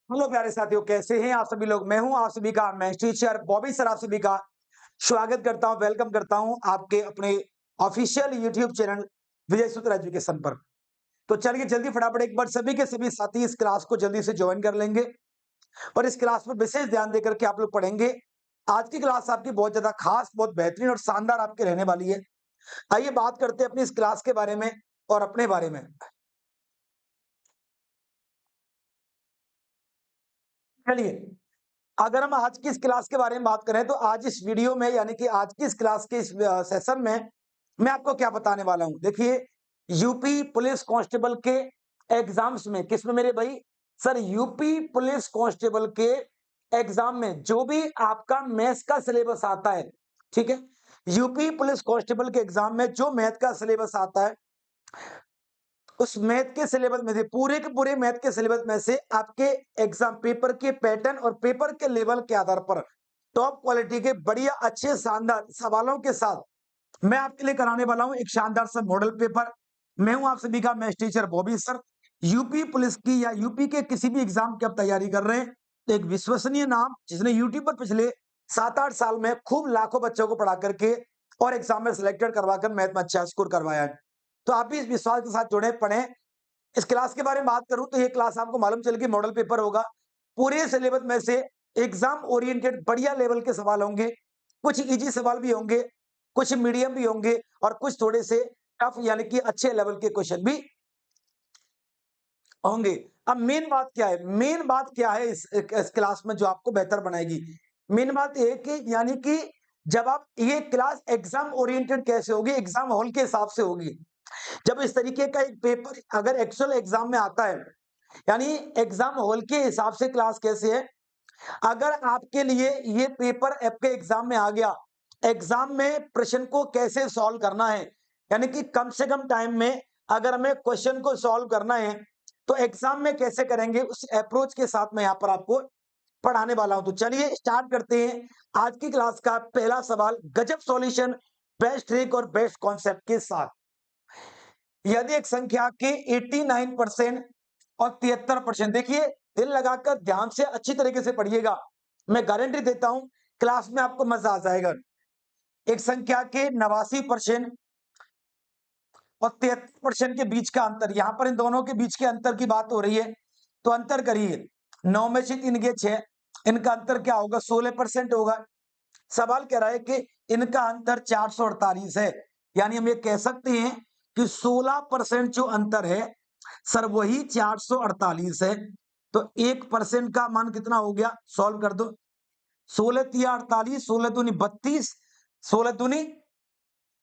Hello प्यारे साथियों, कैसे हैं आप सभी लोग। मैं हूं आप सभी का मैथ्स टीचर बॉबी सर। आप सभी का स्वागत करता हूं, वेलकम करता हूं आपके अपने ऑफिशियल यूट्यूब चैनल विजय सूत्र एजुकेशन पर। तो चलिए जल्दी फटाफट एक बार सभी के सभी साथी इस क्लास को जल्दी से ज्वाइन कर लेंगे और इस क्लास पर विशेष ध्यान देकर के आप लोग पढ़ेंगे। आज की क्लास आपकी बहुत ज्यादा खास, बहुत बेहतरीन और शानदार आपके रहने वाली है। आइए बात करते हैं अपनी इस क्लास के बारे में और अपने बारे में। चलिए, अगर हम आज की इस क्लास के बारे में बात करें तो आज इस वीडियो में यानी कि आज की इस क्लास के इस सेशन में मैं आपको क्या बताने वाला हूं। देखिए, यूपी पुलिस कांस्टेबल के एग्जाम्स में, किसमें मेरे भाई सर, यूपी पुलिस कांस्टेबल के एग्जाम में जो भी आपका मैथ्स का सिलेबस आता है, ठीक है, यूपी पुलिस कांस्टेबल के एग्जाम में जो मैथ का सिलेबस आता है, उस मैथ के सिलेबस में से, पूरे के पूरे मैथ के सिलेबस में से आपके एग्जाम पेपर के पैटर्न और पेपर के लेवल के आधार पर टॉप क्वालिटी के बढ़िया अच्छे शानदार सवालों के साथ मैं आपके लिए कराने वाला हूं एक शानदार सा मॉडल पेपर। मैं हूं आप सभी का maths teacher Bobby sir. UP police की या यूपी के किसी भी एग्जाम की आप तैयारी कर रहे हैं तो एक विश्वसनीय नाम जिसने यूट्यूब पर पिछले 7-8 साल में खूब लाखों बच्चों को पढ़ा करके और एग्जाम में सिलेक्टेड करवाकर मैथ में अच्छा स्कोर करवाया है, तो आप भी इस विश्वास के साथ जुड़े पढ़ें। इस क्लास के बारे में बात करूं तो ये क्लास आपको मालूम चल गई मॉडल पेपर होगा। पूरे सिलेबस में से एग्जाम ओरिएंटेड बढ़िया लेवल के सवाल होंगे। कुछ इजी सवाल भी होंगे, कुछ मीडियम भी होंगे और कुछ थोड़े से टफ यानी कि अच्छे लेवल के क्वेश्चन भी होंगे। अब मेन बात क्या है, मेन बात क्या है इस क्लास में जो आपको बेहतर बनाएगी। मेन बात ये कि यानी कि जब आप ये क्लास एग्जाम ओरिएंटेड कैसे होगी, एग्जाम हॉल के हिसाब से होगी। जब इस तरीके का एक पेपर अगर एक्चुअल एग्जाम में आता है, यानी एग्जाम हॉल के हिसाब से क्लास कैसे है, अगर आपके लिए ये पेपर आपके एग्जाम में आ गया, एग्जाम में प्रश्न को कैसे सॉल्व करना है, यानी कि कम से कम टाइम में अगर हमें क्वेश्चन को सॉल्व करना है तो एग्जाम में कैसे करेंगे, उस अप्रोच के साथ मैं यहाँ पर आपको पढ़ाने वाला हूं। तो चलिए स्टार्ट करते हैं आज की क्लास का पहला सवाल, गजब सॉल्यूशन, बेस्ट ट्रिक और बेस्ट कॉन्सेप्ट के साथ। यदि एक संख्या के 89% और 73%, देखिए दिल लगाकर ध्यान से अच्छी तरीके से पढ़िएगा, मैं गारंटी देता हूं क्लास में आपको मजा आ जाएगा। एक संख्या के 89% और 73% के बीच का अंतर, यहां पर इन दोनों के बीच के अंतर की बात हो रही है, तो अंतर करिए। 9 में से 3 गए 6, इनका अंतर क्या होगा, 16% होगा। सवाल कह रहा है कि इनका अंतर 448 है, यानी हम ये कह सकते हैं कि 16% जो अंतर है सर वही 448 है। तो 1% का मान कितना हो गया, सॉल्व कर दो। 16 तिया 48, 16 दूनी 32, 16 दूनी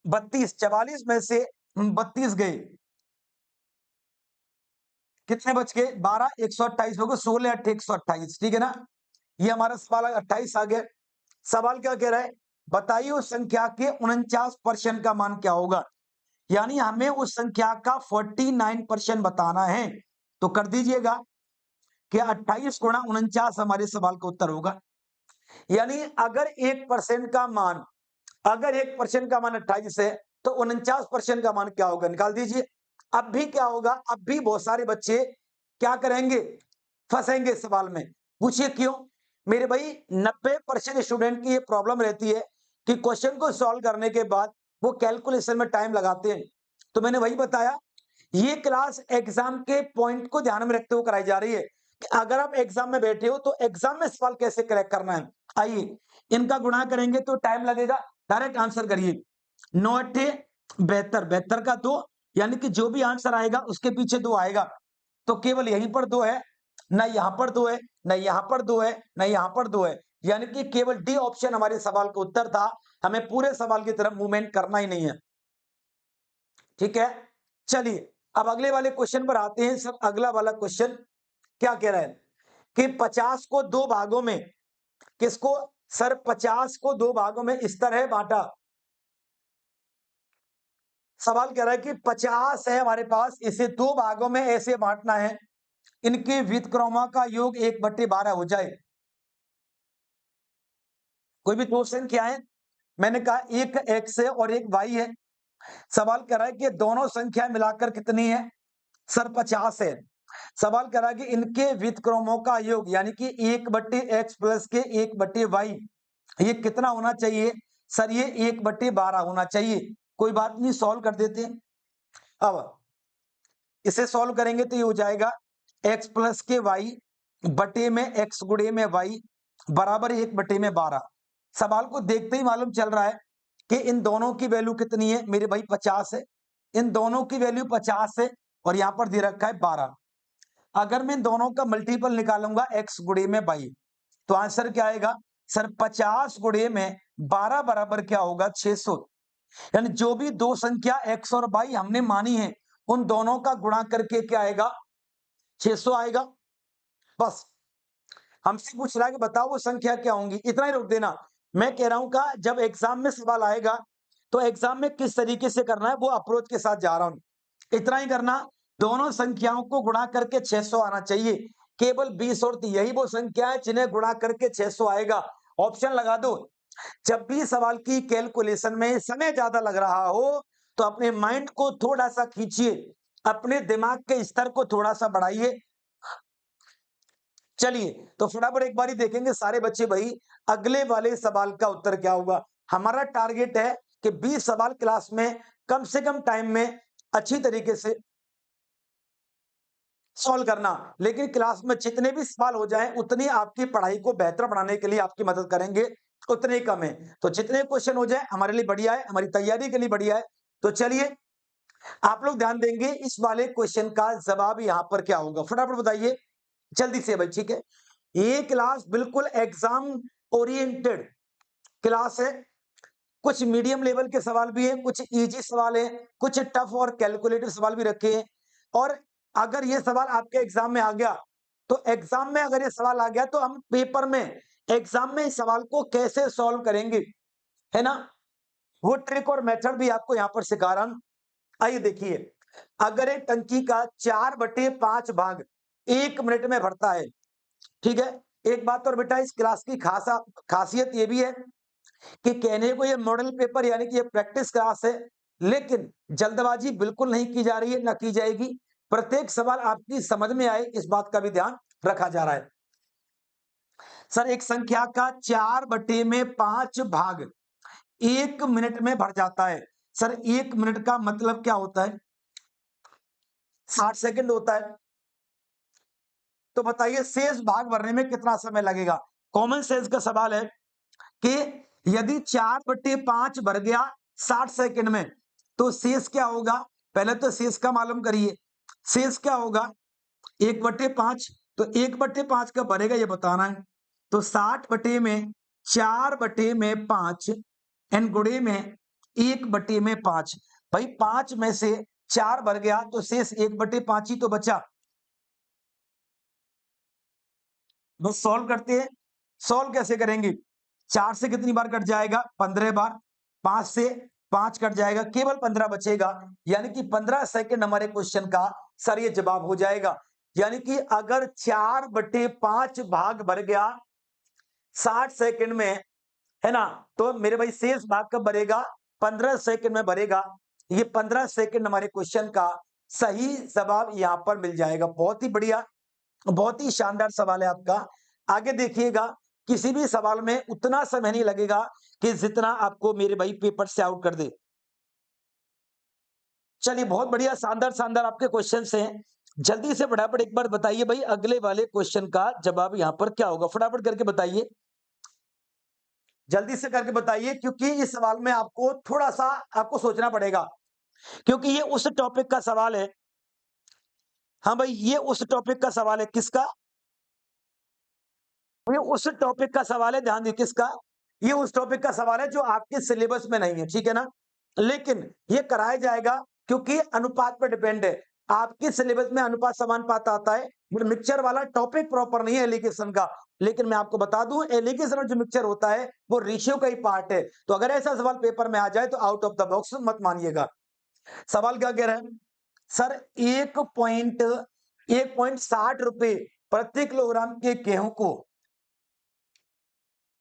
32, 44 में से 32 गए, कितने बच गए 12, 128 हो गए, 16 8 128, ठीक है ना। ये हमारा सवाल 28 आ गया। सवाल क्या कह रहा है, बताइए उस संख्या के 49% का मान क्या होगा, यानी हमें उस संख्या का 49% बताना है। तो कर दीजिएगा कि 28 गुणा 49 हमारे सवाल का उत्तर होगा। यानी अगर 1% का मान, अगर 1% का मान 28 है तो 49% का मान क्या होगा, निकाल दीजिए। अब भी क्या होगा, अब भी बहुत सारे बच्चे क्या करेंगे, फंसेंगे सवाल में। पूछिए क्यों मेरे भाई, 90% स्टूडेंट की ये प्रॉब्लम रहती है कि क्वेश्चन को सॉल्व करने के बाद वो कैलकुलेशन में टाइम लगाते हैं। तो मैंने वही बताया, ये क्लास एग्जाम के पॉइंट को ध्यान में रखते हुए कराई जा रही है कि अगर आप एग्जाम में बैठे हो तो एग्जाम में सवाल कैसे क्रैक करना है। आइए इनका गुणा करेंगे तो टाइम लगेगा, डायरेक्ट आंसर करिए। 9 अट्ठे 72, 72 का 2, यानी कि जो भी आंसर आएगा उसके पीछे 2 आएगा। तो केवल यहीं पर 2 है, ना यहां पर 2 है, ना यहां पर 2 है, ना यहां पर 2 है, यानी कि केवल डी ऑप्शन हमारे सवाल का उत्तर था। हमें पूरे सवाल की तरफ मूवमेंट करना ही नहीं है, ठीक है। चलिए अब अगले वाले क्वेश्चन पर आते हैं सर। अगला वाला क्वेश्चन क्या कह रहा है कि 50 को 2 भागों में, किसको सर, 50 को 2 भागों में इस तरह बांटा। सवाल कह रहा है कि 50 है हमारे पास, इसे 2 भागों में ऐसे बांटना है, इनके व्युत्क्रमों का योग 1/12 हो जाए। कोई भी दो संख्या है, मैंने कहा एक x है और एक y है। सवाल कह रहा है कि दोनों संख्या मिलाकर कितनी है, सर 50 है। सवाल करा कि इनके व्युत्क्रमों का योग यानी कि 1/x प्लस के 1/y ये कितना होना चाहिए? सर ये 1/12 होना चाहिए। कोई बात नहीं, सॉल्व कर देते हैं। अब इसे सॉल्व करेंगे तो ये हो जाएगा x प्लस के y बटे में x गुणे में y बराबर 1/12। सवाल को देखते ही मालूम चल रहा है कि इन दोनों की वैल्यू कितनी है मेरे भाई? 50 है। इन दोनों की वैल्यू 50 है और यहां पर दे रखा है 12। अगर मैं इन दोनों का मल्टीपल निकालूंगा x गुणे में y तो आंसर क्या आएगा? सर 50 गुणे में 12 बराबर क्या होगा? 600। यानी जो भी दो संख्या x और y हमने मानी है उन दोनों का गुणा करके क्या आएगा? 600 आएगा। बस हमसे पूछ रहा है कि बताओ वो संख्या क्या होंगी, इतना ही रोक देना। मैं कह रहा हूं का जब एग्जाम में सवाल आएगा तो एग्जाम में किस तरीके से करना है वो अप्रोच के साथ जा रहा हूं, इतना ही करना। दोनों संख्याओं को गुणा करके 600 आना चाहिए। केवल 20 और 30 यही वो संख्या है जिन्हें गुणा करके 600 आएगा। ऑप्शन लगा दो। जब भी सवाल की कैलकुलेशन में समय ज्यादा लग रहा हो तो अपने माइंड को थोड़ा सा खींचिए, अपने दिमाग के स्तर को थोड़ा सा बढ़ाइए। चलिए तो फटाफट एक बार ही देखेंगे सारे बच्चे भाई अगले वाले सवाल का उत्तर क्या होगा। हमारा टारगेट है कि 20 सवाल क्लास में कम से कम टाइम में अच्छी तरीके से सॉल्व करना, लेकिन क्लास में जितने भी सवाल हो जाएं उतनी आपकी पढ़ाई को बेहतर बनाने के लिए आपकी मदद करेंगे, उतने ही कम है। तो जितने क्वेश्चन हो जाए हमारे लिए बढ़िया है, हमारी तैयारी के लिए बढ़िया है। तो चलिए आप लोग ध्यान देंगे इस वाले क्वेश्चन का जवाब यहां पर क्या होगा, फटाफट बताइए जल्दी से भाई। ठीक है, ये क्लास बिल्कुल एग्जाम ओरिएंटेड क्लास है। कुछ मीडियम लेवल के सवाल भी है, कुछ इजी सवाल है, कुछ टफ और कैलकुलेटिव सवाल भी रखे हैं। और अगर ये सवाल आपके एग्जाम में आ गया तो एग्जाम में अगर ये सवाल आ गया तो हम पेपर में एग्जाम में इस सवाल को कैसे सॉल्व करेंगे, है ना, वो ट्रिक और मेथड भी आपको यहां पर सिखा रहा हूं। आइए देखिए, अगर एक टंकी का 4/5 भाग 1 मिनट में भरता है, ठीक है। एक बात और बेटा, इस क्लास की खासियत ये भी है कि कहने को ये मॉडल पेपर यानी कि ये प्रैक्टिस क्लास है, लेकिन जल्दबाजी बिल्कुल नहीं की जा रही है, ना की जाएगी। प्रत्येक सवाल आपकी समझ में आए इस बात का भी ध्यान रखा जा रहा है। सर एक संख्या का 4/5 भाग 1 मिनट में भर जाता है। सर 1 मिनट का मतलब क्या होता है? 60 सेकंड होता है। तो बताइए शेष भाग भरने में कितना समय लगेगा? कॉमन सेंस का सवाल है कि यदि 4/5 भर गया 60 सेकंड में तो शेष क्या होगा? पहले तो शेष का मालूम करिए। शेष क्या होगा? 1/5। तो 1/5 कब भरेगा ये बताना है। तो 60/4/5 एन गुणे में 1/5। भाई 5 में से 4 भर गया तो शेष 1/5 ही तो बचा। बस सॉल्व करते हैं। सॉल्व कैसे करेंगे? 4 से कितनी बार कट जाएगा? 15 बार। 5 से 5 कट जाएगा, केवल 15 बचेगा। यानी कि 15 सेकंड हमारे क्वेश्चन का सर ये जवाब हो जाएगा। यानी कि अगर 4/5 भाग भर गया 60 सेकंड में, है ना, तो मेरे भाई शेष भाग कब भरेगा? 15 सेकंड में भरेगा। ये 15 सेकंड हमारे क्वेश्चन का सही जवाब यहां पर मिल जाएगा। बहुत ही बढ़िया, बहुत ही शानदार सवाल है आपका। आगे देखिएगा, किसी भी सवाल में उतना समय नहीं लगेगा कि जितना आपको मेरे भाई पेपर से आउट कर दे। चलिए बहुत बढ़िया, शानदार शानदार आपके क्वेश्चंस हैं। जल्दी से फटाफट एक बार बताइए भाई अगले वाले क्वेश्चन का जवाब यहां पर क्या होगा, फटाफट करके बताइए, जल्दी से करके बताइए, क्योंकि इस सवाल में आपको थोड़ा सा आपको सोचना पड़ेगा, क्योंकि ये उस टॉपिक का सवाल है। हाँ भाई, ये उस टॉपिक का सवाल है। किसका? ये उस टॉपिक का सवाल है, ध्यान दीजिए। किसका? ये उस टॉपिक का सवाल है जो आपके सिलेबस में नहीं है, ठीक है ना, लेकिन ये कराया जाएगा क्योंकि अनुपात पर डिपेंड है। आपके सिलेबस में अनुपात समानुपात आता है, मिक्सचर वाला टॉपिक प्रॉपर नहीं है एलिगेशन का। लेकिन मैं आपको बता दूं एलिगेशन में जो मिक्सचर होता है वो रेशियो का ही पार्ट है। तो अगर ऐसा सवाल पेपर में आ जाए तो आउट ऑफ द बॉक्स मत मानिएगा। सवाल क्या कह रहा है? सर 1.60 रुपए प्रति किलोग्राम के गेहूं को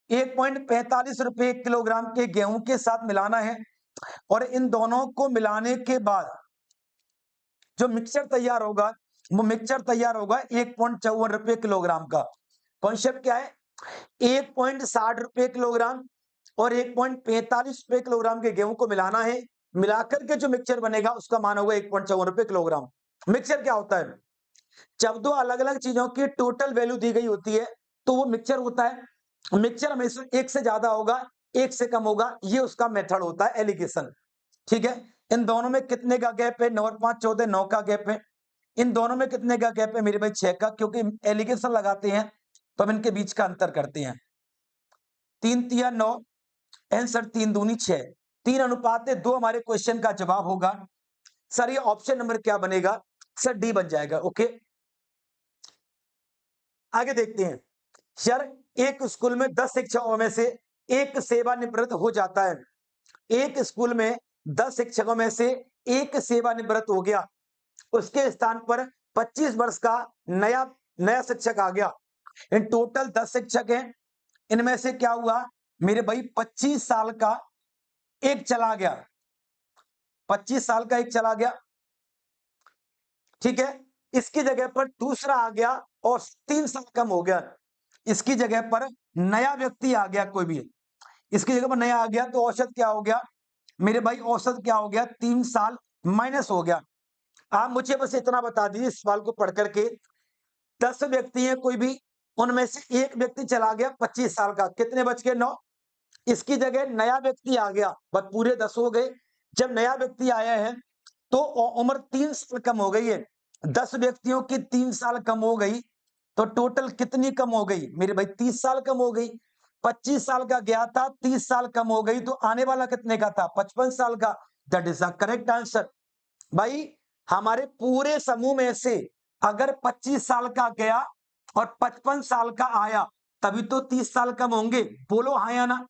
1.45 रुपए किलोग्राम के गेहूं के साथ मिलाना है, और इन दोनों को मिलाने के बाद जो मिक्सचर तैयार होगा वो मिक्सचर तैयार होगा 1.54 रुपए किलोग्राम का। कॉन्सेप्ट क्या है, 1.60 रुपए किलोग्राम और 1.45 रुपए किलोग्राम के गेहूं को मिलाना है, मिलाकर के जो मिक्सचर बनेगा उसका मान होगा 1.54 रुपए किलोग्राम। मिक्सचर क्या होता है, जब दो अलग अलग चीजों की टोटल वैल्यू दी गई होती है तो वो मिक्सचर होता है। मिक्सचर हमेशा एक से ज्यादा होगा, एक से कम होगा, ये उसका मेथड होता है एलिगेशन। ठीक है, इन दोनों में कितने का गैप है, 9 और 5 14, 9 का गैप है। इन दोनों में कितने का गैप है मेरे भाई, 6 का, क्योंकि एलिगेशन लगाते हैं तो हम इनके बीच का अंतर करते हैं। 3 तिया 9, आंसर 3 दूनी 6, 3:2 हमारे क्वेश्चन का जवाब होगा। सर ये ऑप्शन नंबर क्या बनेगा, सर डी बन जाएगा। ओके, आगे देखते हैं। सर एक स्कूल में 10 शिक्षकों में से एक सेवानिवृत्त हो जाता है। एक स्कूल में 10 शिक्षकों में से एक सेवानिवृत्त हो गया, उसके स्थान पर 25 वर्ष का नया नया शिक्षक आ गया। इन टोटल 10 शिक्षक हैं, इनमें से क्या हुआ मेरे भाई, 25 साल का एक चला गया, 25 साल का एक चला गया। ठीक है, इसकी जगह पर दूसरा आ गया और 3 साल कम हो गया। इसकी जगह पर नया व्यक्ति आ गया, कोई भी इसकी जगह पर नया आ गया, तो औसत क्या हो गया मेरे भाई, औसत क्या हो गया, 3 साल माइनस हो गया। आप मुझे बस इतना बता दीजिए इस सवाल को पढ़ करके, 10 व्यक्ति हैं कोई भी, उनमें से एक व्यक्ति चला गया 25 साल का, कितने बच गए, 9। इसकी जगह नया व्यक्ति आ गया, बस पूरे 10 हो गए। जब नया व्यक्ति आया है तो उम्र 3 साल कम हो गई है। 10 व्यक्तियों की 3 साल कम हो गई तो टोटल कितनी कम हो गई मेरे भाई, 30 साल कम हो गई। 25 साल का गया था, 30 साल कम हो गई, तो आने वाला कितने का था, 55 साल का। That is the correct answer. भाई हमारे पूरे समूह में से अगर 25 साल का गया और 55 साल का आया, तभी तो 30 साल कम होंगे, बोलो हाँ या ना,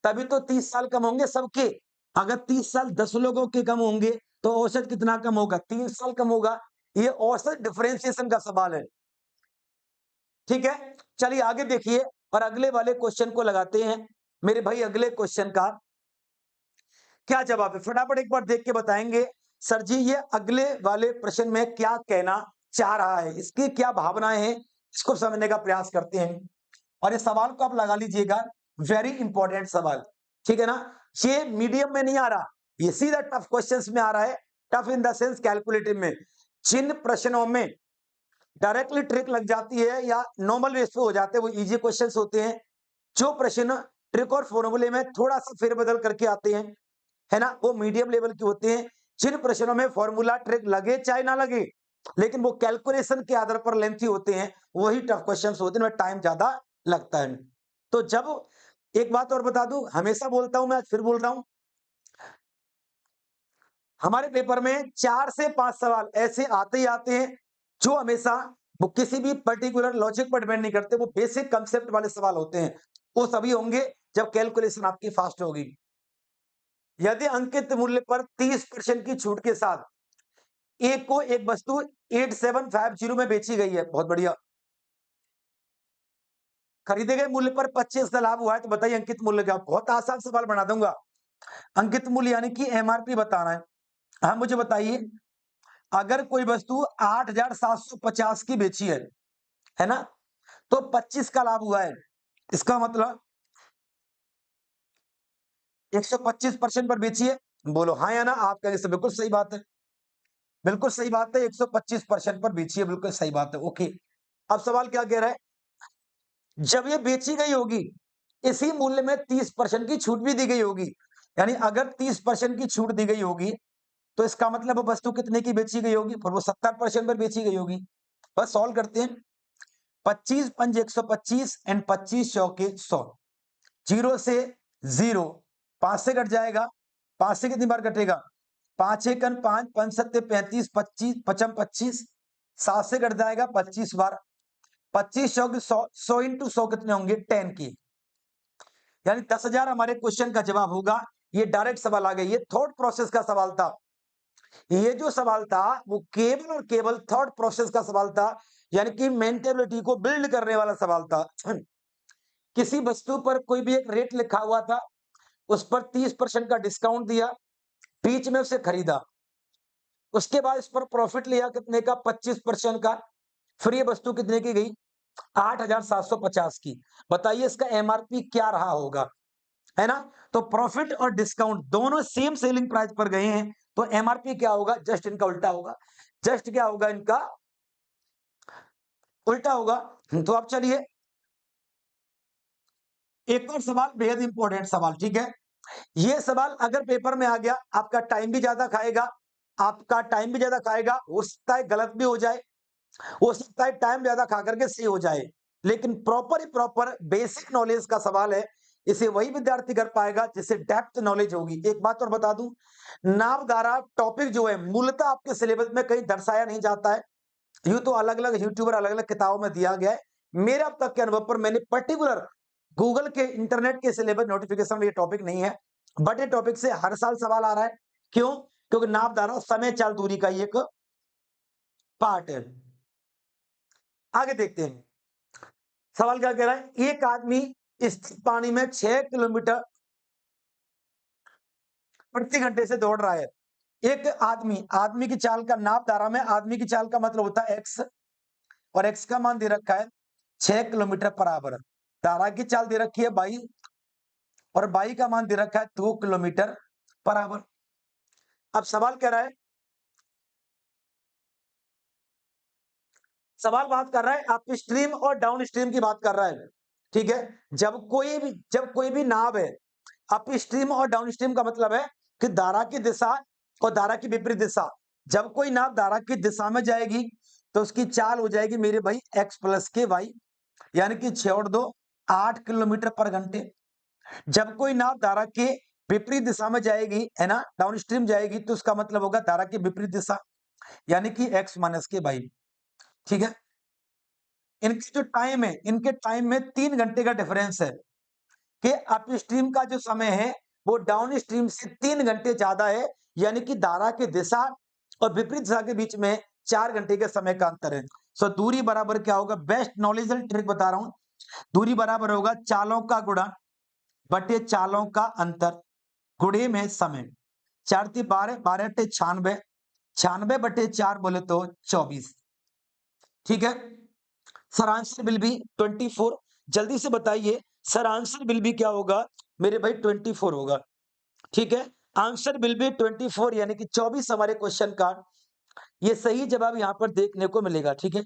तभी तो 30 साल कम होंगे सबके। अगर 30 साल 10 लोगों के कम होंगे तो औसत कितना कम होगा, 3 साल कम होगा। ये औसत डिफरेंशिएशन का सवाल है। ठीक है, चलिए आगे देखिए और अगले वाले क्वेश्चन को लगाते हैं। मेरे भाई अगले क्वेश्चन का क्या जवाब है, फटाफट एक बार देख के बताएंगे सर जी ये अगले वाले प्रश्न में क्या कहना चाह रहा है, इसकी क्या भावनाएं हैं, इसको समझने का प्रयास करते हैं। और इस सवाल को आप लगा लीजिएगा, वेरी इंपॉर्टेंट सवाल। ठीक है ना, ये मीडियम में नहीं आ रहा, ये सीधा टफ क्वेश्चंस में आ रहा है। Tough in the sense calculative में। जिन प्रश्नों में डायरेक्टली ट्रिक लग जाती है या नॉर्मल बेस पे हो जाते हैं वो इजी क्वेश्चंस होते हैं। जो प्रश्न ट्रिक और फॉर्मूले में थोड़ा सा फेरबदल करके आते हैं, है ना, वो मीडियम लेवल के होते हैं। जिन प्रश्नों में फॉर्मूला ट्रिक लगे चाहे ना लगे, लेकिन वो कैलकुलेशन के आधार पर लेंथी होते हैं, वही टफ क्वेश्चंस होते हैं, उनमें टाइम ज्यादा लगता है। तो जब एक बात और बता दूं, हमेशा बोलता हूं मैं, आज फिर बोल रहा हूं, हमारे पेपर में 4 से 5 सवाल ऐसे आते ही आते हैं जो हमेशा वो किसी भी पर्टिकुलर लॉजिक पर डिपेंड नहीं करते, वो बेसिक कंसेप्ट वाले सवाल होते हैं। वो सभी होंगे जब कैलकुलेशन आपकी फास्ट होगी। यदि अंकित मूल्य पर 30% की छूट के साथ एक को एक वस्तु 8750 में बेची गई है, बहुत बढ़िया, खरीदे गए मूल्य पर 25 का लाभ हुआ है, तो बताइए अंकित मूल्य क्या। बहुत आसान सवाल बना दूंगा। अंकित मूल्य यानी कि एमआरपी बताना है। हाँ मुझे बताइए, अगर कोई वस्तु 8750 की बेची है ना, तो 25 का लाभ हुआ है, इसका मतलब 125% पर बेची है। बोलो हाँ या ना, आप कहेंगे से बिल्कुल सही बात है, बिल्कुल सही बात है, 125% पर बेची है, बिल्कुल सही बात है। ओके, अब सवाल क्या कह रहा है, जब ये बेची गई होगी इसी मूल्य में 30% की छूट भी दी गई होगी, यानी अगर 30% की छूट दी गई होगी तो इसका मतलब वो वस्तु कितने की बेची गई होगी, पर वो 70% पर बेची गई होगी। बस सॉल्व करते हैं। 25 पंज 125 एंड 25 चौके 100, 0 से 0, 5 से कट जाएगा, 5 से कितनी बार कटेगा, 5 एकन 5, 5 सत्ते 35, 25 पचम 25, 7 से कट जाएगा 25 बार, 25 चौके 100, 100 इंटू 100 कितने होंगे 10 की, यानी 10,000 हमारे क्वेश्चन का जवाब होगा। ये डायरेक्ट सवाल आ गया, ये थॉट प्रोसेस का सवाल था। ये जो सवाल था वो केवल और केवल थॉट प्रोसेस का सवाल था, यानी कि मेंटेलिटी को बिल्ड करने वाला सवाल था। किसी वस्तु पर कोई भी एक रेट लिखा हुआ था, उस पर 30% का डिस्काउंट दिया, बीच में उसे खरीदा, उसके बाद इस पर प्रॉफिट लिया कितने का, 25% का। फिर ये वस्तु कितने की गई, 8,750 की। बताइए इसका एमआरपी क्या रहा होगा, है ना। तो प्रॉफिट और डिस्काउंट दोनों सेम सेलिंग प्राइस पर गए हैं, तो एमआरपी क्या होगा, जस्ट इनका उल्टा होगा। जस्ट क्या होगा, इनका उल्टा होगा। तो अब चलिए एक और सवाल, बेहद इंपॉर्टेंट सवाल, ठीक है। ये सवाल अगर पेपर में आ गया, आपका टाइम भी ज्यादा खाएगा, आपका टाइम भी ज्यादा खाएगा, हो सकता है गलत भी हो जाए, हो सकता है टाइम ज्यादा खा करके सही हो जाए, लेकिन प्रॉपर ही प्रॉपर बेसिक नॉलेज का सवाल है। इसे वही विद्यार्थी कर पाएगा जिसे डेप्थ नॉलेज होगी। एक बात और बता दूं, नामधारा टॉपिक जो है मूलतः आपके सिलेबस में कहीं दर्शाया नहीं जाता है। यूं तो अलग अलग यूट्यूबर अलग अलग किताबों में दिया गया है, मेरे अब तक के अनुभव पर मैंने पर्टिकुलर गूगल के इंटरनेट के सिलेबस नोटिफिकेशन में ये टॉपिक नहीं है, बट ये टॉपिक से हर साल सवाल आ रहा है। क्यों? क्योंकि नामधारा समय चाल दूरी का ही एक पार्ट है। आगे देखते हैं सवाल क्या कह रहा है। एक आदमी स्थिर पानी में 6 किलोमीटर प्रति घंटे से दौड़ रहा है। एक आदमी, आदमी की चाल का, नाप धारा में आदमी की चाल का मतलब होता है एक्स, और एक्स का मान दे रखा है 6 किलोमीटर पर आवर। धारा की चाल दे रखी है 22, और 22 का मान दे रखा है 2 किलोमीटर पर आवर। अब सवाल कह रहा है, सवाल बात कर रहा है अप स्ट्रीम और डाउन स्ट्रीम की बात कर रहा है, ठीक है। जब कोई भी नाव है, अप स्ट्रीम और डाउन स्ट्रीम का मतलब है कि धारा की दिशा और धारा की विपरीत दिशा। जब कोई नाव धारा की दिशा में जाएगी तो उसकी चाल हो जाएगी मेरे भाई x प्लस के वाई, यानी कि 6 और 2 8 किलोमीटर पर घंटे। जब कोई नाव धारा के विपरीत दिशा में जाएगी, है ना, डाउन स्ट्रीम जाएगी, तो उसका मतलब होगा धारा की विपरीत दिशा, यानी कि x माइनस के वाई, ठीक है। इनकी जो टाइम है, इनके टाइम में 3 घंटे का डिफरेंस है, कि अप स्ट्रीम का जो समय है वो डाउन स्ट्रीम से 3 घंटे ज्यादा है, यानी कि धारा की दिशा और विपरीत दिशा के बीच में 4 घंटे के समय का अंतर है। सो दूरी बराबर क्या होगा, बेस्ट नॉलेजल ट्रिक बता रहा हूं, दूरी बराबर होगा चालों का गुणा बटे चालों का अंतर गुणे में समय। 4 × 12, 12 × 96, 96 बटे 4 बोले तो 24, ठीक है। Sir answer will be 24। जल्दी से बताइए सर आंसर विल बी क्या होगा, मेरे भाई 24 होगा, ठीक है। आंसर विल बी 24, यानी कि 24 हमारे क्वेश्चन का ये सही जवाब यहां पर देखने को मिलेगा, ठीक है।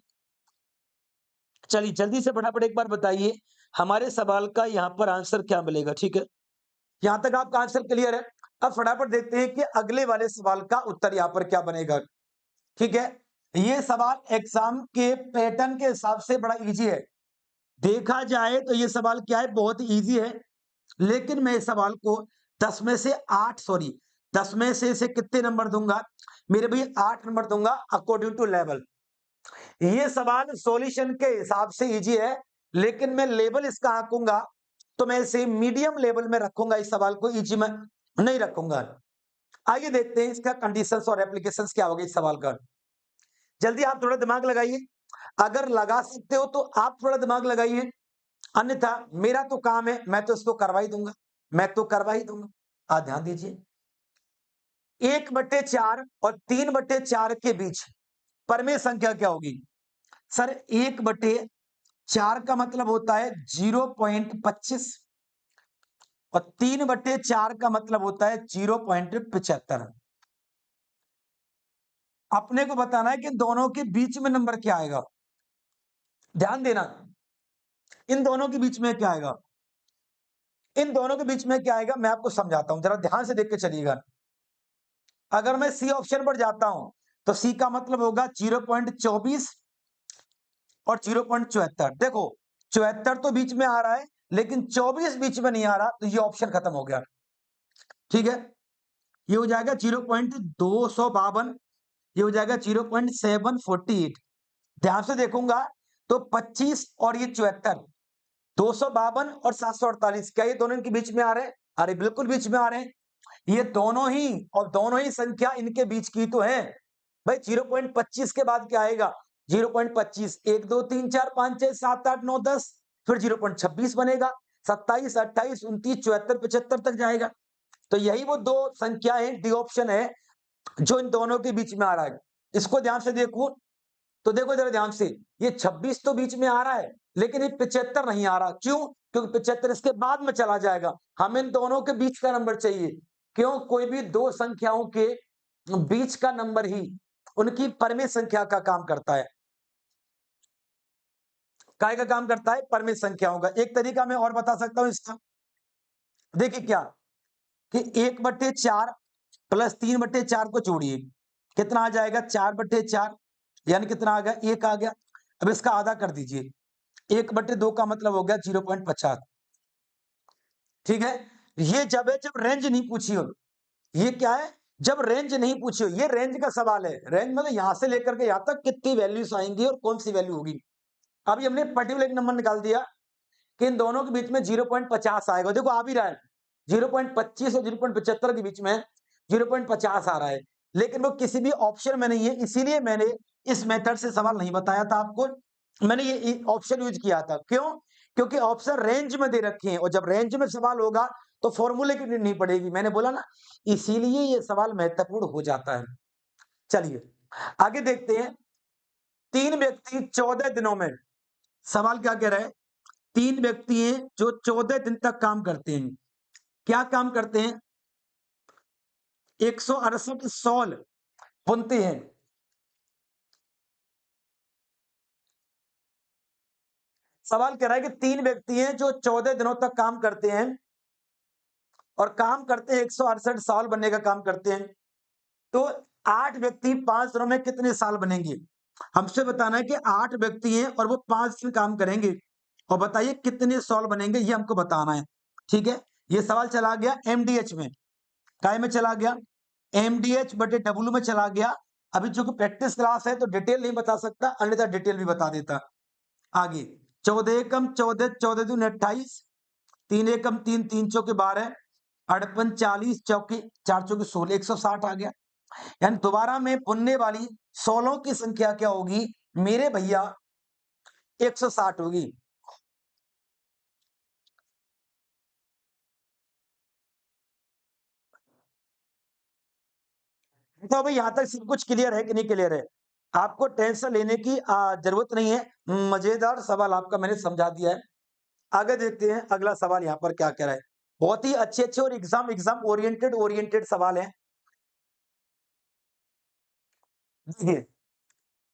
चलिए जल्दी से फटाफट एक बार बताइए हमारे सवाल का यहां पर आंसर क्या मिलेगा, ठीक है। यहां तक आपका आंसर क्लियर है। अब फटाफट देखते हैं कि अगले वाले सवाल का उत्तर यहां पर क्या बनेगा, ठीक है। ये सवाल एग्जाम के पैटर्न के हिसाब से बड़ा इजी है, देखा जाए तो ये सवाल क्या है, बहुत इजी है। लेकिन मैं इस सवाल को 10 में से 8, सॉरी 10 में से इसे कितने नंबर दूंगा, मेरे भाई 8 नंबर दूंगा अकॉर्डिंग टू लेवल। ये सवाल सॉल्यूशन के हिसाब से इजी है, लेकिन मैं लेवल इसका आंकूंगा तो मैं इसे मीडियम लेवल में रखूंगा, इस सवाल को इजी में नहीं रखूंगा। आइए देखते हैं इसका कंडीशंस और एप्लीकेशंस क्या होगी इस सवाल का। जल्दी आप थोड़ा दिमाग लगाइए, अगर लगा सकते हो तो आप थोड़ा दिमाग लगाइए, अन्यथा मेरा तो काम है, मैं तो इसको करवा ही दूंगा, मैं तो करवा ही दूंगा। ध्यान दीजिए, 1/4 और 3/4 के बीच परमेय संख्या क्या होगी। सर 1/4 का मतलब होता है 0.25 और 3/4 का मतलब होता है 0.75। अपने को बताना है कि दोनों के बीच में नंबर क्या आएगा, ध्यान देना, इन दोनों के बीच में क्या आएगा, इन दोनों के बीच में क्या आएगा मैं आपको समझाता हूं, जरा ध्यान से देख के चलिएगा। अगर मैं सी ऑप्शन पर जाता हूं तो सी का मतलब होगा 0.24 और 0.74। देखो 74 तो बीच में आ रहा है, लेकिन 24 बीच में नहीं आ रहा, तो ये ऑप्शन खत्म हो गया, ठीक है। ये हो जाएगा 0.252, ये हो जाएगा 0.748। ध्यान से देखूंगा तो 25 और ये 74, 252 और 748, क्या ये दोनों इनके बीच में आ रहे हैं? अरे बिल्कुल बीच में आ रहे हैं, ये दोनों ही, और दोनों ही संख्या इनके बीच की तो है भाई। 0.25 के बाद क्या आएगा, 0.25, 1 2 3 4 5 6 7 8 9 10, फिर 0.26 बनेगा, 27 28 29 74 75 तक जाएगा। तो यही वो दो संख्या है, डी ऑप्शन है जो इन दोनों के बीच में आ रहा है। इसको ध्यान से देखो, तो देखो जरा ध्यान से, ये 26 तो बीच में आ रहा है, लेकिन ये 75 नहीं आ रहा। क्यों? क्योंकि 75 इसके बाद में चला जाएगा। हमें इन दोनों के बीच का नंबर चाहिए। क्यों? कोई भी दो संख्याओं के बीच का नंबर ही उनकी परमेय संख्या का काम करता है। काय का काम करता है? परमेय संख्याओं का। एक तरीका मैं और बता सकता हूं इसका। देखिए क्या, कि 1/4 प्लस 3/4 को जोड़िए, कितना आ जाएगा? 4/4, यानी कितना आ गया? 1 आ गया। अब इसका आधा कर दीजिए, 1/2 का मतलब हो गया 0.50। ठीक है, ये जब है जब रेंज नहीं पूछी हो। ये क्या है? जब रेंज नहीं पूछी हो। ये रेंज का सवाल है। रेंज मतलब यहां से लेकर के यहां तक कितनी वैल्यूज आएंगी और कौन सी वैल्यू होगी। अभी हमने पर्टिकुलर एक नंबर निकाल दिया कि इन दोनों के बीच में 0.50 आएगा। देखो आ भी रहा है, 0.25 और 0.75 के बीच में 0.50 आ रहा है, लेकिन वो किसी भी ऑप्शन में नहीं है। इसीलिए मैंने इस मेथड से सवाल नहीं बताया था आपको। मैंने ये ऑप्शन यूज किया था। क्यों? क्योंकि ऑप्शन रेंज में दे रखे हैं, और जब रेंज में सवाल होगा तो फॉर्मूले की नीड नहीं पड़ेगी। मैंने बोला ना, इसीलिए ये सवाल महत्वपूर्ण हो जाता है। चलिए आगे देखते हैं। 3 व्यक्ति 14 दिनों में, सवाल क्या कह रहा है? 3 व्यक्ति हैं जो 14 दिन तक काम करते हैं। क्या काम करते हैं? 168 सॉल बुनते हैं। सवाल कह रहा है कि 3 व्यक्ति हैं जो 14 दिनों तक काम करते हैं, और काम करते हैं 168 साल बनने का काम करते हैं। तो 8 व्यक्ति 5 दिनों में कितने साल बनेंगे? हमसे बताना है कि 8 व्यक्ति हैं और वो 5 दिन काम करेंगे, और बताइए कितने साल बनेंगे, ये हमको बताना है। ठीक है, ये सवाल चला गया एमडीएच में। काय में चला गया? एमडीएच बटे डब्ल्यू में चला गया। अभी जो प्रैक्टिस क्लास है तो डिटेल नहीं बता सकता, अन्यथा डिटेल भी बता देता। आगे 14 एकम 14, 14 दूनी 28, 3 एकम 3, 3 चौके 12, अड़पन 40, चौके 4 चौके 16, 160 आ गया। यानी दोबारा में बुनने वाली सोलों की संख्या क्या होगी मेरे भैया? 160 होगी। तो भाई यहां तक सब कुछ क्लियर है कि नहीं क्लियर है? आपको टेंशन लेने की जरूरत नहीं है। मजेदार सवाल आपका मैंने समझा दिया है। आगे देखते हैं अगला सवाल यहाँ पर क्या कह रहा है। बहुत ही अच्छे अच्छे और एग्जाम एग्जाम ओरिएंटेड सवाल है। देखिए,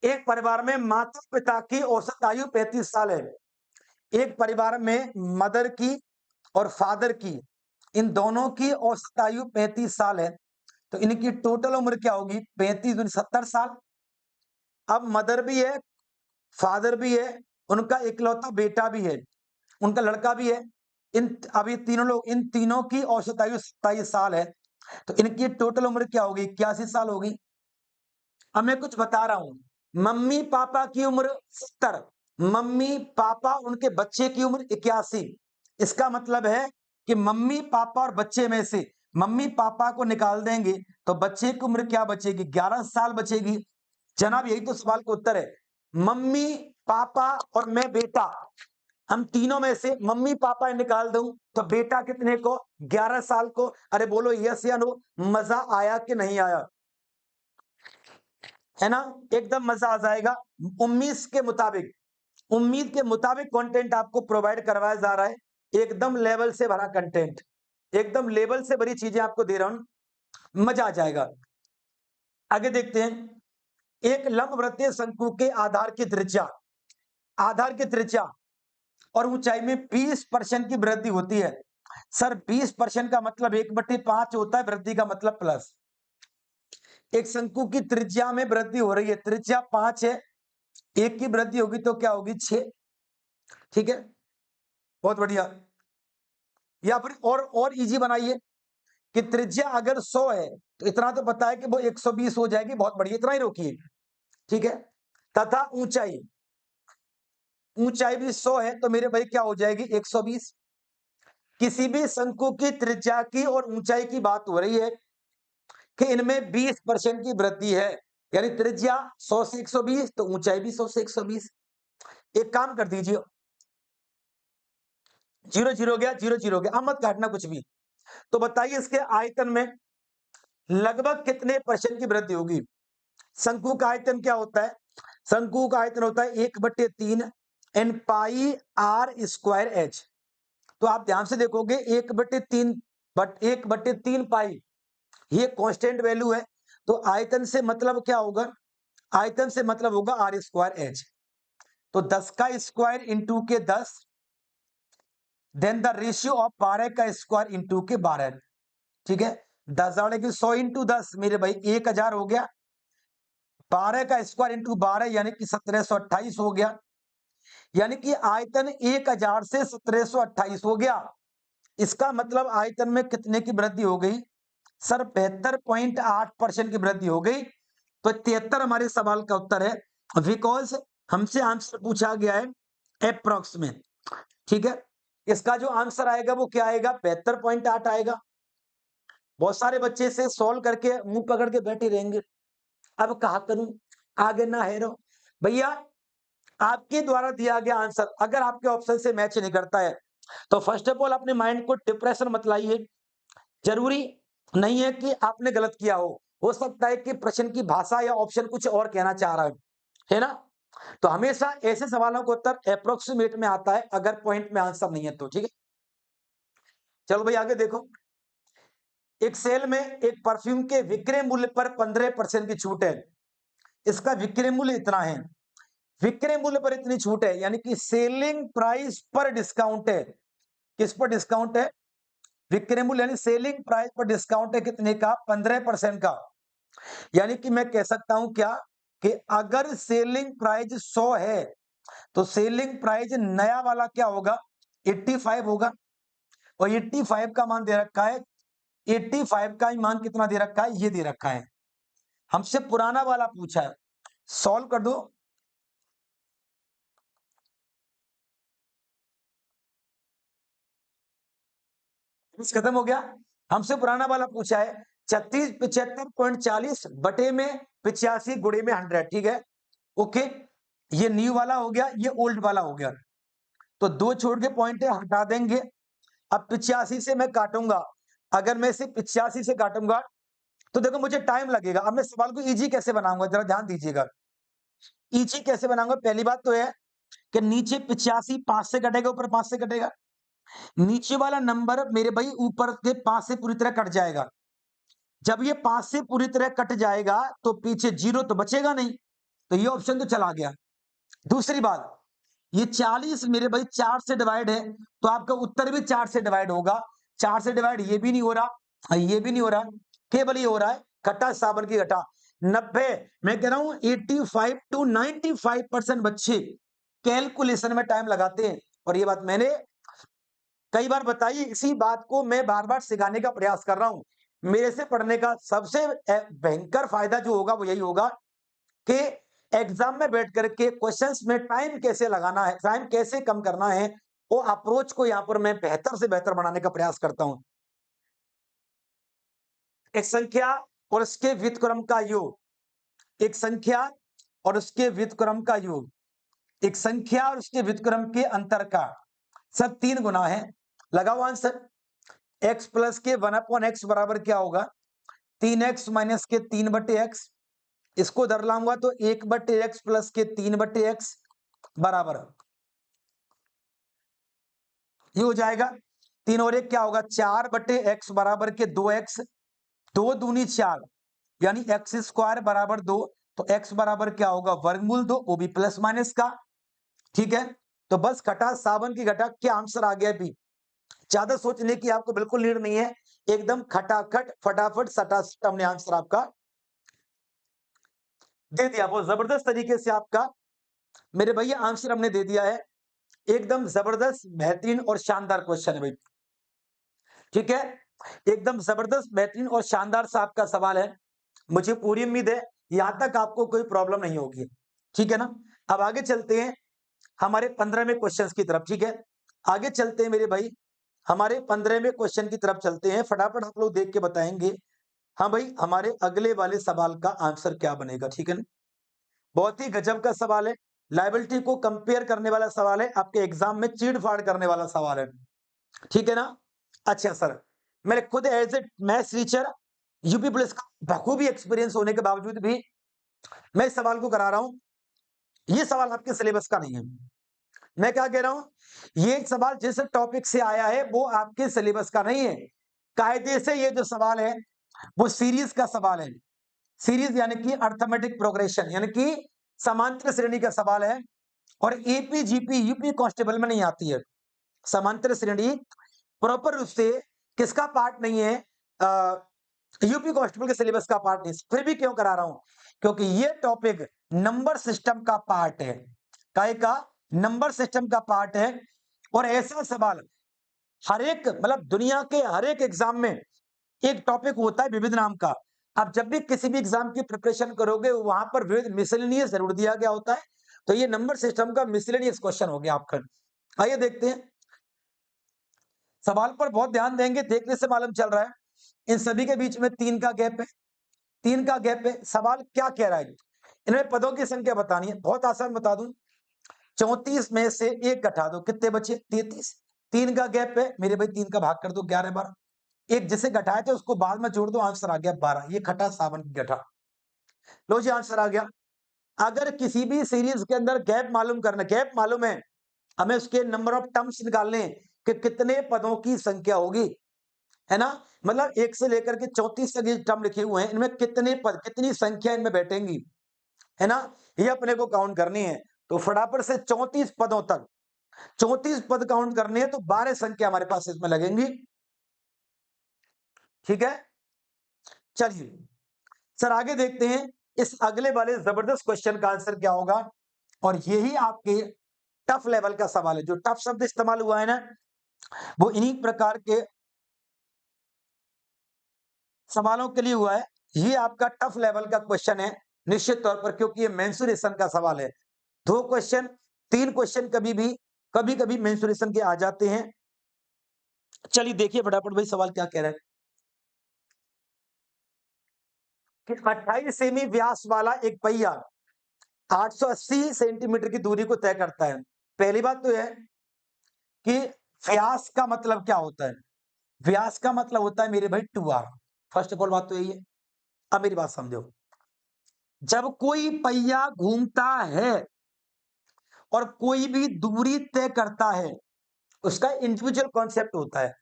एक परिवार में माता पिता की औसत आयु 35 साल है। एक परिवार में मदर की और फादर की, इन दोनों की औसत आयु 35 साल है। तो इनकी टोटल उम्र क्या होगी? 35 दूनी 70 साल। अब मदर भी है, फादर भी है, उनका इकलौता बेटा भी है, उनका लड़का भी है। इन अब ये तीनों लोग, इन तीनों की औसत आयु 27 साल है। तो इनकी टोटल उम्र क्या होगी? 81 साल होगी। अब मैं कुछ बता रहा हूं। मम्मी पापा की उम्र 70, मम्मी पापा उनके बच्चे की उम्र 81। इसका मतलब है कि मम्मी पापा और बच्चे में से मम्मी पापा को निकाल देंगे तो बच्चे की उम्र क्या बचेगी? 11 साल बचेगी। जनाब यही तो सवाल का उत्तर है। मम्मी पापा और मैं बेटा, हम तीनों में से मम्मी पापा निकाल दूं तो बेटा कितने को? 11 साल को। अरे बोलो यस या नो? मजा आया कि नहीं आया? है ना? एकदम मजा आ जाएगा। उम्मीद के मुताबिक कंटेंट आपको प्रोवाइड करवाया जा रहा है। एकदम लेवल से भरा कंटेंट, एकदम लेवल से भरी चीजें आपको दे रहा हूं, मजा आ जाएगा। आगे देखते हैं। एक लंबवृत्तीय शंकु के आधार की त्रिज्या और ऊंचाई में 20% की वृद्धि होती है। सर 20% का मतलब 1/5 होता है, वृद्धि का मतलब प्लस। एक शंकु की त्रिज्या में वृद्धि हो रही है, त्रिज्या 5 है, एक की वृद्धि होगी तो क्या होगी? 6। ठीक है, बहुत बढ़िया। या फिर और इजी बनाइए कि त्रिज्या अगर 100 है तो इतना तो पता है कि वो 120 हो जाएगी। बहुत बढ़िया, इतना ही रोकिए। ठीक है, तथा ऊंचाई, ऊंचाई भी 100 है तो मेरे भाई क्या हो जाएगी? 120। किसी भी शंकु की त्रिज्या की और ऊंचाई की बात हो रही है कि इनमें 20% की वृद्धि है, यानी त्रिज्या 100 से 120 तो ऊंचाई भी 100 से 120। एक काम कर दीजिए, 0 0 गया, 0 0 गया, अब मत काटना कुछ भी। तो बताइए इसके आयतन में लगभग कितने परसेंट की वृद्धि होगी? शंकु का आयतन क्या होता है? शंकु का आयतन होता है 1/3 N pi R square H. तो आप ध्यान से देखोगे 1/3 पाई ये कांस्टेंट वैल्यू है। तो आयतन से मतलब क्या होगा? आयतन से मतलब होगा आर स्क्वायर एच। तो 10 का स्क्वायर इंटू के 10, देन द रेशियो ऑफ 12 का स्क्वायर इंटू के 12। ठीक है, 10 की 100 इंटू 10 मेरे भाई 1000 हो गया। 12 का स्क्वायर इंटू 12 यानी कि 1728 हो गया। यानी कि आयतन 1000 से 1728 हो गया। इसका मतलब आयतन में कितने की वृद्धि हो गई? सर 72.8% की वृद्धि हो गई। तो 73 हमारे सवाल का उत्तर है, बिकॉज हमसे आंसर पूछा गया है अप्रोक्स में। ठीक है, इसका जो आंसर आएगा वो क्या आएगा? 72.8 आएगा। बहुत सारे बच्चे से सॉल्व करके मुंह पकड़ के बैठे रहेंगे, अब कहा करूं, आगे ना हेरो। भैया आपके द्वारा दिया गया आंसर अगर आपके ऑप्शन से मैच नहीं करता है तो फर्स्ट ऑफ ऑल अपने माइंड को डिप्रेशन मत लाइए। जरूरी नहीं है कि आपने गलत किया हो सकता है कि प्रश्न की भाषा या ऑप्शन कुछ और कहना चाह रहा है ना? तो हमेशा ऐसे सवालों का उत्तर अप्रोक्सीमेट में आता है अगर पॉइंट में आंसर नहीं है तो। ठीक है, चलो भाई आगे देखो। एक सेल में एक परफ्यूम के विक्रय मूल्य पर 15% की छूट है। इसका विक्रय मूल्य इतना है, विक्रय मूल्य पर इतनी छूट है, यानी कि सेलिंग प्राइस पर डिस्काउंट है। किस पर डिस्काउंट है? विक्रय मूल्य यानी सेलिंग प्राइस पर डिस्काउंट है कितने का? 15% का। यानी कि मैं कह सकता हूं क्या कि अगर सेलिंग प्राइस 100 है तो सेलिंग प्राइस नया वाला क्या होगा? 85 होगा। और 85 का मान दे रखा है, 85 का ही मान कितना दे रखा है? ये दे रखा है। हमसे पुराना वाला पूछा है, सॉल्व कर दो। खत्म हो गया। हमसे पुराना वाला पूछा है 75.40 बटे में 85 गुणे में 100। ठीक है, ओके, ये न्यू वाला हो गया, ये ओल्ड वाला हो गया। तो दो छोड़ के पॉइंट हटा देंगे। अब 85 से मैं काटूंगा, अगर मैं इसे 85 से काटूंगा तो देखो मुझे टाइम लगेगा। अब मैं सवाल को इजी कैसे बनाऊंगा, जरा ध्यान दीजिएगा। इजी कैसे बनाऊंगा? पहली बात तो है कि नीचे 85 5 से कटेगा, ऊपर 5 से कटेगा। नीचे वाला नंबर मेरे भाई ऊपर के 5 से पूरी तरह कट जाएगा। जब ये 5 से पूरी तरह कट जाएगा तो पीछे जीरो तो बचेगा नहीं, तो ये ऑप्शन तो चला गया। दूसरी बात, ये 40 मेरे भाई 4 से डिवाइड है, तो आपका उत्तर भी 4 से डिवाइड होगा। 4 से डिवाइड ये भी नहीं हो रहा, ये भी नहीं हो रहा, केवल ये हो रहा है घटा साबर की घटा 90। मैं कह रहा हूं 85 to 95% बच्चे कैलकुलेशन में टाइम लगाते हैं, और ये बात मैंने कई बार बताई। इसी बात को मैं बार बार सिखाने का प्रयास कर रहा हूं। मेरे से पढ़ने का सबसे भयंकर फायदा जो होगा वो यही होगा कि एग्जाम में बैठ करके क्वेश्चंस में टाइम कैसे लगाना है, टाइम कैसे कम करना है, वो अप्रोच को यहां पर मैं बेहतर से बेहतर बनाने का प्रयास करता हूं। एक संख्या और उसके व्युत्क्रम का योग, एक संख्या और उसके व्युत्क्रम का योग, एक संख्या और उसके व्युत्क्रम के अंतर का सब 3 गुना है। लगाओ आंसर। x प्लस के 1/x बराबर क्या होगा? 3x माइनस के 3/x। इसको धर लाऊंगा तो 1/x प्लस के 3/x बराबर ये हो जाएगा। 3 और 1 क्या होगा? 4/x बराबर के 2x। 2 दूनी 4 यानी एक्स स्क्वायर बराबर 2। तो x बराबर क्या होगा? वर्गमूल 2, वो भी प्लस माइनस का। ठीक है, तो बस घटा सावन की घटा क्या आंसर आ गया? बी। ज्यादा सोचने की आपको बिल्कुल नीड नहीं है, एकदम खटाखट फटाफट सटासट हमने आंसर आपका दे दिया। वो जबरदस्त तरीके से आपका मेरे भैया आंसर हमने दे दिया है। एकदम जबरदस्त बेहतरीन और शानदार क्वेश्चन है भाई। ठीक है, एकदम जबरदस्त बेहतरीन और शानदार सा आपका सवाल है। मुझे पूरी उम्मीद है यहां तक आपको कोई प्रॉब्लम नहीं होगी। ठीक है ना? अब आगे चलते हैं हमारे 15वें क्वेश्चन की तरफ। ठीक है, आगे चलते हैं मेरे भाई, हमारे 15वें क्वेश्चन की तरफ चलते हैं। फटाफट आप लोग देख के बताएंगे हाँ भाई हमारे अगले वाले सवाल का आंसर क्या बनेगा। ठीक है ना? बहुत ही गजब का सवाल है, लायबिलिटी को कंपेयर करने वाला सवाल है, आपके एग्जाम में चीड़ फाड़ करने वाला सवाल है। ठीक है ना? अच्छा सर, मैं खुद as a maths teacher UP police का बखूबी एक्सपीरियंस होने के बावजूद भी मैं इस सवाल को करा रहा हूं। ये सवाल आपके सिलेबस का नहीं है। मैं क्या कह रहा हूं, ये सवाल जिस टॉपिक से आया है वो आपके सिलेबस का नहीं है। कायदे से ये जो सवाल है वो सीरीज का सवाल है। सीरीज यानी कि अर्थमेटिक प्रोग्रेशन, यानी कि समांतर श्रेणी का सवाल है। और एपीजीपी यूपी कांस्टेबल में नहीं आती है। समांतर श्रेणी प्रॉपर रूप से किसका पार्ट नहीं है, यूपी कांस्टेबल के सिलेबस का पार्ट नहीं। फिर भी क्यों करा रहा हूं, क्योंकि ये टॉपिक नंबर सिस्टम का पार्ट है। काय का नंबर सिस्टम का पार्ट है। और ऐसा सवाल हर एक, मतलब दुनिया के हर एक एग्जाम में एक टॉपिक होता है विविध नाम का। अब जब भी किसी भी एग्जाम की प्रिपरेशन करोगे वहां पर विविध मिसलेनियस जरूर दिया गया होता है। तो ये नंबर सिस्टम का मिसलेनियस क्वेश्चन हो गया आपका। आइए देखते हैं, सवाल पर बहुत ध्यान देंगे, देखने से मालूम चल रहा है इन सभी के बीच में 3 का गैप है। 3 का गैप है। सवाल क्या कह रहा है, इनमें पदों की संख्या बतानी है। बहुत आसान बता दूं, 34 में से 1 घटा दो, कितने बचे, 33। 3 का गैप है मेरे भाई, 3 का भाग कर दो, 11 12। एक जिसे घटाए थे उसको बाद में जोड़ दो, आंसर आ गया 12। ये खटा सावन की गठा। लो जी, आंसर आ गया। अगर किसी भी सीरीज के अंदर गैप मालूम करना, गैप मालूम है, हमें उसके नंबर ऑफ टर्म्स निकालने कि कितने पदों की संख्या होगी, है ना। मतलब 1 से लेकर के 34 तक ये टर्म लिखे हुए हैं, इनमें कितने पद, कितनी संख्या इनमें बैठेंगी, है ना, ये अपने को काउंट करनी है। तो फटाफट से 34 पदों तक 34 पद काउंट करने हैं, तो 12 संख्या हमारे पास इसमें लगेंगी। ठीक है, चलिए सर आगे देखते हैं इस अगले वाले जबरदस्त क्वेश्चन का आंसर क्या होगा। और यही आपके टफ लेवल का सवाल है। जो टफ शब्द इस्तेमाल हुआ है ना, वो इन्हीं प्रकार के सवालों के लिए हुआ है। ये आपका टफ लेवल का क्वेश्चन है निश्चित तौर पर, क्योंकि ये मेंसुरेशन का सवाल है। 2 क्वेश्चन 3 क्वेश्चन कभी कभी मेंसुरेशन के आ जाते हैं। चलिए देखिए फटाफट भाई सवाल क्या कह रहा है कि 28 सेमी व्यास वाला एक पहिया 880 सेंटीमीटर की दूरी को तय करता है। पहली बात तो यह कि व्यास का मतलब क्या होता है। व्यास का मतलब होता है मेरे भाई 2r। फर्स्ट ऑफ ऑल बात तो यही है। अब मेरी बात समझो, जब कोई पहिया घूमता है और कोई भी दूरी तय करता है, उसका इंडिविजुअल कॉन्सेप्ट होता है।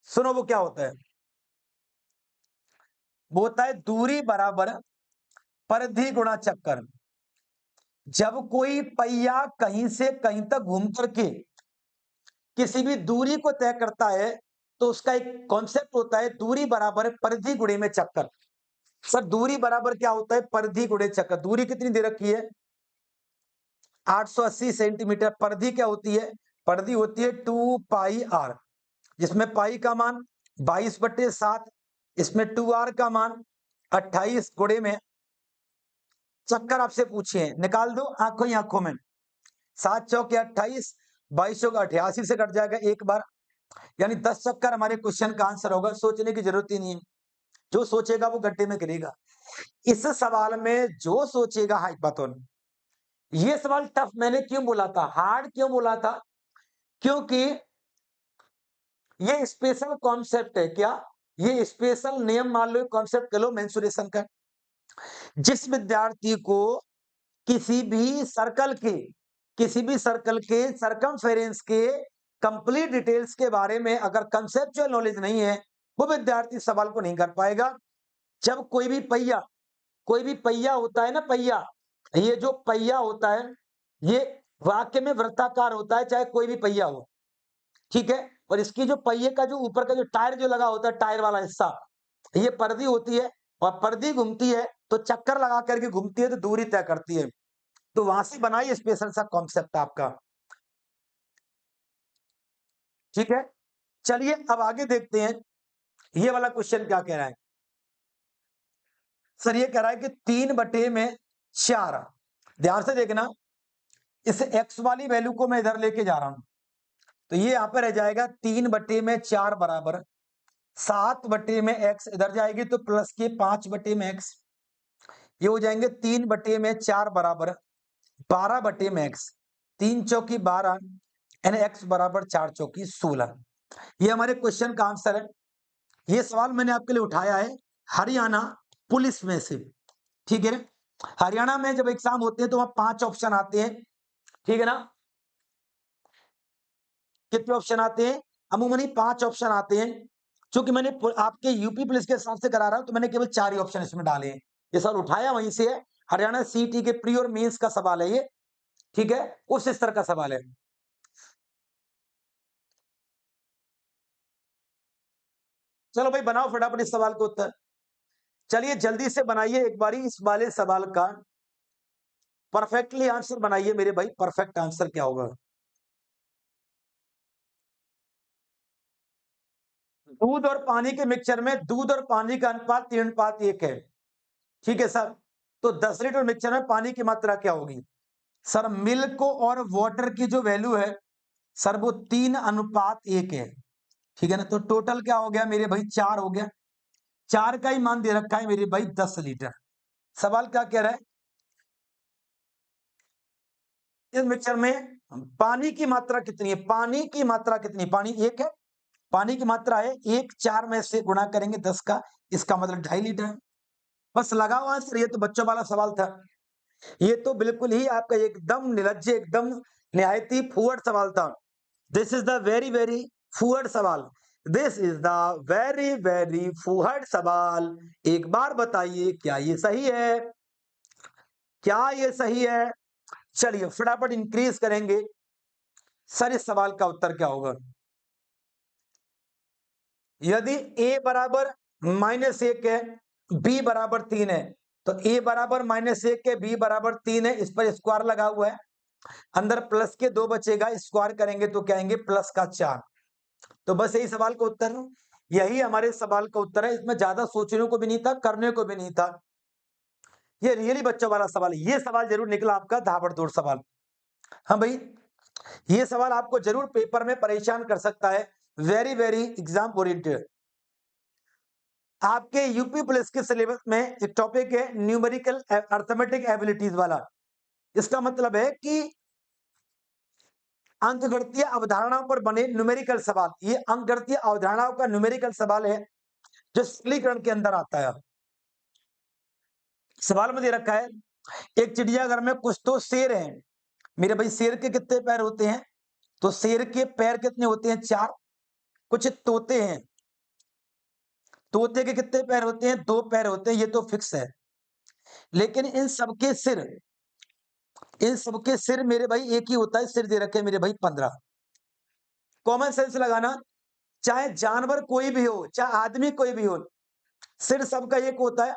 सुनो वो क्या होता है, वो होता है दूरी बराबर परिधि गुणा चक्कर। जब कोई पहिया कहीं से कहीं तक घूम करके किसी भी दूरी को तय करता है, तो उसका एक कॉन्सेप्ट होता है दूरी बराबर परिधि गुणे में चक्कर। सर दूरी बराबर क्या होता है, परिधि गुणे चक्कर। दूरी कितनी दे रखी है, 880 सेंटीमीटर। परिधि क्या होती है, परिधि होती है 2πr, जिसमें पाई का मान 22/7, इसमें 2r का मान 28 गुणे में चक्कर। आपसे पूछिए, निकाल दो आंखों ही आंखों में। 7 चौके 28, 22 चौके 88 से कट जाएगा एक बार, यानी 10 चक्कर हमारे क्वेश्चन का आंसर होगा। सोचने की जरूरत ही नहीं है, जो सोचेगा वो गड्ढे में गिरेगा। इस सवाल में जो सोचेगा, हाई बात हो, ये सवाल टफ मैंने क्यों बोला था, हार्ड क्यों बोला था, क्योंकि ये स्पेशल कॉन्सेप्ट है। क्या, ये स्पेशल नियम मान लो, कॉन्सेप्ट कर लो मेंसुरेशन का। जिस विद्यार्थी को किसी भी सर्कल के सरकमफेरेंस के कंप्लीट डिटेल्स के बारे में अगर कंसेप्चुअल नॉलेज नहीं है, वो विद्यार्थी सवाल को नहीं कर पाएगा। जब कोई भी पहिया होता है ना, पहिया, ये जो पहिया होता है ये वाक्य में वृत्ताकार होता है, चाहे कोई भी पहिया हो, ठीक है। और इसकी जो पहिए का जो ऊपर का जो टायर जो लगा होता है, टायर वाला हिस्सा, ये परिधि होती है। और परिधि घूमती है तो चक्कर लगा करके घूमती है, तो दूरी तय करती है। तो वहां से बनाई स्पेशल सा कॉन्सेप्ट आपका। ठीक है, चलिए अब आगे देखते हैं ये वाला क्वेश्चन क्या कह रहा है। सर ये कह रहा है कि 3/4, ध्यान से देखना, इस x वाली वैल्यू को मैं इधर लेके जा रहा हूं, तो ये यहां पर रह जाएगा 3/4 बराबर 7/x, इधर जाएगी तो प्लस के 5/x, ये हो जाएंगे 3/4 बराबर 12/x। 3 चौकी 12 यानी x बराबर 4 चौकी 16। ये हमारे क्वेश्चन का आंसर है। ये सवाल मैंने आपके लिए उठाया है हरियाणा पुलिस में से, ठीक है ना। हरियाणा में जब एग्जाम होते हैं तो वहां 5 ऑप्शन आते हैं, ठीक है ना। कितने ऑप्शन आते हैं? अमूमन 5 ऑप्शन आते हैं। क्योंकि मैंने आपके यूपी पुलिस के हिसाब से करा रहा हूं तो मैंने केवल 4 ही ऑप्शन इसमें डाले हैं। ये सर उठाया वहीं से है, हरियाणा सीटी के प्री और मेंस का सवाल है ये, ठीक है, उस स्तर का सवाल है। चलो भाई बनाओ फटाफट इस सवाल को उत्तर। चलिए जल्दी से बनाइए एक बारी इस वाले सवाल का परफेक्टली आंसर बनाइए मेरे भाई। परफेक्ट आंसर क्या होगा? दूध और पानी के मिक्सचर में दूध और पानी का अनुपात 3:1 है, ठीक है सर। तो 10 लीटर मिक्सचर में पानी की मात्रा क्या होगी? सर मिल्क और वाटर की जो वैल्यू है सर वो 3:1 है, ठीक है ना। तो टोटल क्या हो गया मेरे भाई? 4 हो गया। 4 का ही मान दे रखा है मेरे भाई 10 लीटर। सवाल क्या कह रहा है? इस मिक्सचर में पानी की मात्रा कितनी है? पानी की मात्रा कितनी? पानी 1 है, पानी की मात्रा है 1, 4 में से गुणा करेंगे 10 का, इसका मतलब 2.5 लीटर है। बस लगाओ आंसर। ये तो बच्चों वाला सवाल था। ये तो बिल्कुल ही आपका एकदम निर्लज्ज, एकदम निहायती फुहड़ सवाल था। This is the very very फुहड़ सवाल। This is the very very फुहड़ सवाल। एक बार बताइए क्या ये सही है? क्या ये सही है? चलिए फटाफट इंक्रीज करेंगे। सर इस सवाल का उत्तर क्या होगा? यदि a बराबर -1 है, b बराबर 3 है, तो a बराबर -1 है, b बराबर 3 है, इस पर स्क्वायर लगा हुआ है, अंदर प्लस के 2 बचेगा, स्क्वायर करेंगे तो क्या आएंगे? प्लस का 4। तो बस यही सवाल का उत्तर है। यही हमारे सवाल का उत्तर है। इसमें ज्यादा सोचने को भी नहीं था, करने को भी नहीं था। ये रियली बच्चों वाला सवाल है। ये सवाल जरूर निकला आपका धाबड़तोड़ सवाल। हाँ भाई, ये सवाल आपको जरूर पेपर में परेशान कर सकता है। Very very exam oriented. आपके यूपी पुलिस के सिलेबस में एक टॉपिक है न्यूमेरिकल अर्थमेटिक एबिलिटीज वाला। इसका मतलब है कि अंकगणितीय अवधारणाओं पर बने न्यूमेरिकल सवाल। ये अंकगणितीय अवधारणाओं का न्यूमेरिकल सवाल है जो सरलीकरण के अंदर आता है। सवाल में दे रखा है एक चिड़ियाघर में कुछ तो शेर हैं मेरे भाई। शेर के कितने पैर होते हैं? तो शेर के पैर कितने होते हैं? 4। कुछ तोते हैं, तोते के कितने पैर होते हैं? 2 पैर होते हैं, ये तो फिक्स है। लेकिन इन सबके सिर मेरे भाई एक ही होता है। सिर दे रखे मेरे भाई 15। कॉमन सेंस लगाना, चाहे जानवर कोई भी हो, चाहे आदमी कोई भी हो, सिर सबका एक होता है।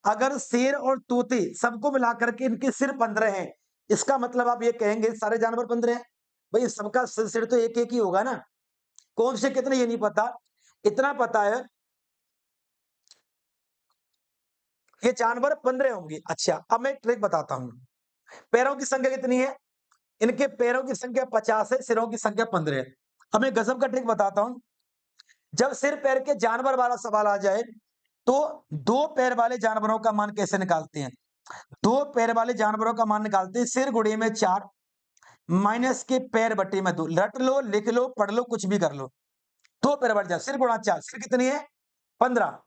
अगर शेर और तोते सबको मिलाकर के इनके सिर 15 हैं, इसका मतलब आप ये कहेंगे सारे जानवर 15 हैं। भाई सबका सिर तो एक एक ही होगा ना। कौन से कितने ये नहीं पता, इतना पता है ये जानवर 15 होंगे। अच्छा अब मैं एक ट्रिक बताता हूं। पैरों की संख्या कितनी है? इनके पैरों की संख्या 50 है, सिरों की संख्या 15 है। अब मैं गजब का ट्रिक बताता हूं। जब सिर पैर के जानवर वाला सवाल आ जाए तो 2 पैर वाले जानवरों का मान कैसे निकालते हैं? 2 पैर वाले जानवरों का मान निकालते हैं सिर गुणे में 4 माइनस के पैर बटे में 2। रट लो, लिख लो, पढ़ लो, कुछ भी कर लो। 2 पैर वाले सिर गुणा 4, सिर कितनी है? 15।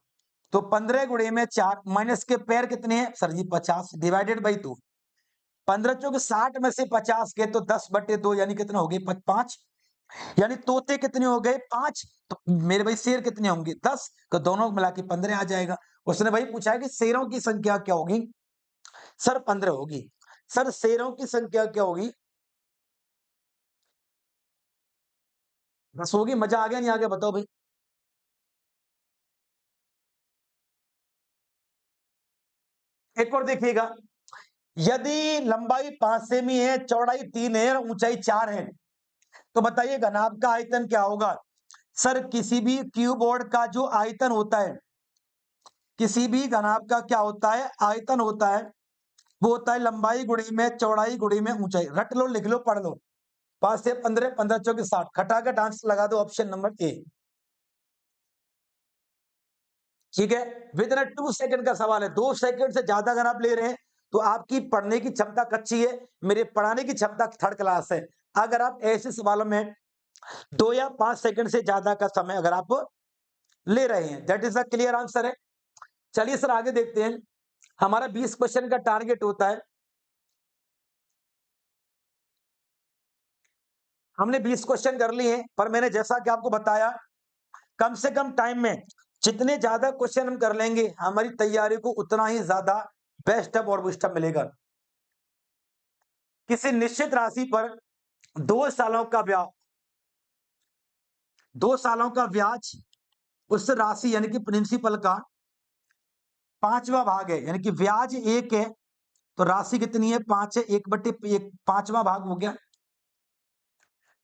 तो 15 गुणे में 4 माइनस के पैर कितने हैं सर जी? 50 divided by 2। 15 चौके 60 में से 50 के तो 10/2 यानी कितना हो गए? 5। यानी तोते कितने हो गए? 5। तो मेरे भाई शेर कितने होंगे? 10। तो दोनों मिला के 15 आ जाएगा। उसने भाई पूछा है कि शेरों की संख्या क्या होगी? सर 15 होगी। सर शेरों की संख्या क्या होगी? 10 होगी। मजा आ गया नहीं आ गया बताओ भाई? एक और देखिएगा, यदि लंबाई 5 सेमी है, चौड़ाई 3 है और ऊंचाई 4 है, तो बताइए घनाभ का आयतन क्या होगा? सर किसी भी क्यूबोर्ड का जो आयतन होता है, किसी भी घनाभ का क्या होता है? आयतन होता है। वो होता है लंबाई गुणे में चौड़ाई गुणे में ऊंचाई। रट लो, लिख लो, पढ़ लो। 5 से 15, 15 चौके 60, खटाखट आंसर लगा दो ऑप्शन नंबर ए। ठीक है, विद इन 2 सेकंड का सवाल है। 2 सेकंड से ज्यादा अगर आप ले रहे हैं तो आपकी पढ़ने की क्षमता कच्ची है, मेरे पढ़ाने की क्षमता थर्ड क्लास है। अगर आप ऐसे सवालों में 2 या 5 सेकंड से ज्यादा का समय अगर आप ले रहे हैं, that is the clear answer है। चलिए सर आगे देखते हैं। हमारा 20 क्वेश्चन का टारगेट होता है। हमने 20 क्वेश्चन कर लिए हैं, पर मैंने जैसा कि आपको बताया, कम से कम टाइम में जितने ज्यादा क्वेश्चन हम कर लेंगे, हमारी तैयारी को उतना ही ज्यादा बेस्ट अप और बूस्टअप मिलेगा। किसी निश्चित राशि पर 2 सालों का ब्याज, 2 सालों का ब्याज उस राशि यानी कि प्रिंसिपल का 5वां भाग है, यानी कि ब्याज 1 है तो राशि कितनी है? 5 है। 1/1 5वां भाग हो गया।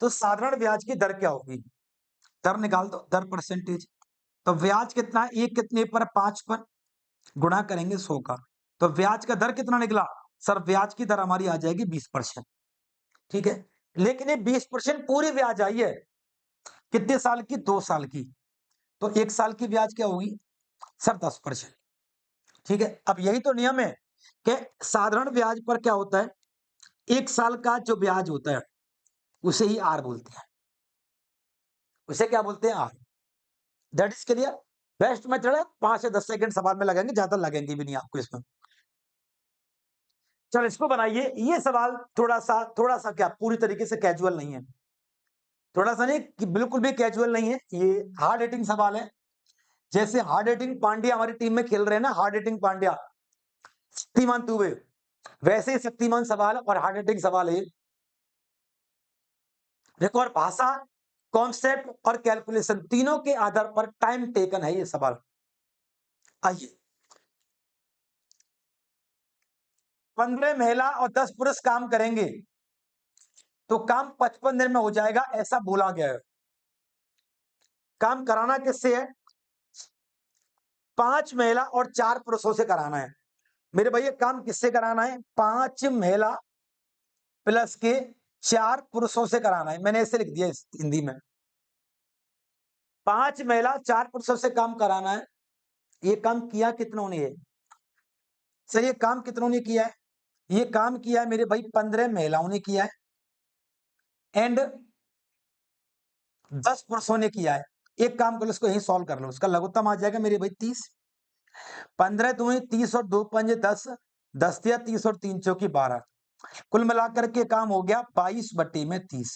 तो साधारण ब्याज की दर क्या होगी? दर निकाल दो, दर परसेंटेज। तो ब्याज कितना है? 1 कितने पर? 5 पर। गुणा करेंगे 100 का। तो ब्याज का दर कितना निकला? सर ब्याज की दर हमारी आ जाएगी 20%। ठीक है, लेकिन ये 20% पूरी ब्याज आई है कितने साल की? 2 साल की। तो 1 साल की ब्याज क्या होगी? सर 10%। ठीक है, अब यही तो नियम है कि साधारण ब्याज पर क्या होता है, 1 साल का जो ब्याज होता है उसे ही आर बोलते हैं। उसे क्या बोलते हैं? R. That is clear. Best method है। 5 से 10 सेकंड सवाल में लगेंगे, ज्यादा लगेंगे भी नहीं आपको इसमें। चलो इसको बनाइए। ये सवाल थोड़ा सा क्या पूरी तरीके से कैजुअल नहीं है। थोड़ा सा नहीं कि बिल्कुल भी कैजुअल नहीं है, ये हार्ड हिटिंग सवाल है। जैसे हार्ड हिटिंग पांड्या हमारी टीम में खेल रहे हैं ना, हार्ड हिटिंग पांड्या, शक्तिमान दुबे, वैसे ही शक्तिमान सवाल और हार्ड हिटिंग सवाल है। देखो, और भाषा, कॉन्सेप्ट और कैलकुलेशन तीनों के आधार पर टाइम टेकन है ये सवाल। आइए, 15 महिला और 10 पुरुष काम करेंगे तो काम 55 दिन में हो जाएगा, ऐसा बोला गया है। काम कराना किससे है? 5 महिला और 4 पुरुषों से कराना है। मेरे भैया काम किससे कराना है? 5 महिला प्लस के 4 पुरुषों से कराना है। मैंने ऐसे लिख दिया हिंदी में, 5 महिला 4 पुरुषों से काम कराना है। ये काम किया कितनों ने है? सर ये काम कितनों ने किया है? ये काम किया है मेरे भाई 15 महिलाओं ने किया है एंड 10 पुरुषों ने किया है। एक काम करो, इसको यही सॉल्व कर लो, उसका लघुत्तम आ जाएगा मेरे भाई 30। 15 दूनी 30 और 2 पंजे 10, 10 या 30 और 3 चौकी 12। कुल मिलाकर के काम हो गया 22/30।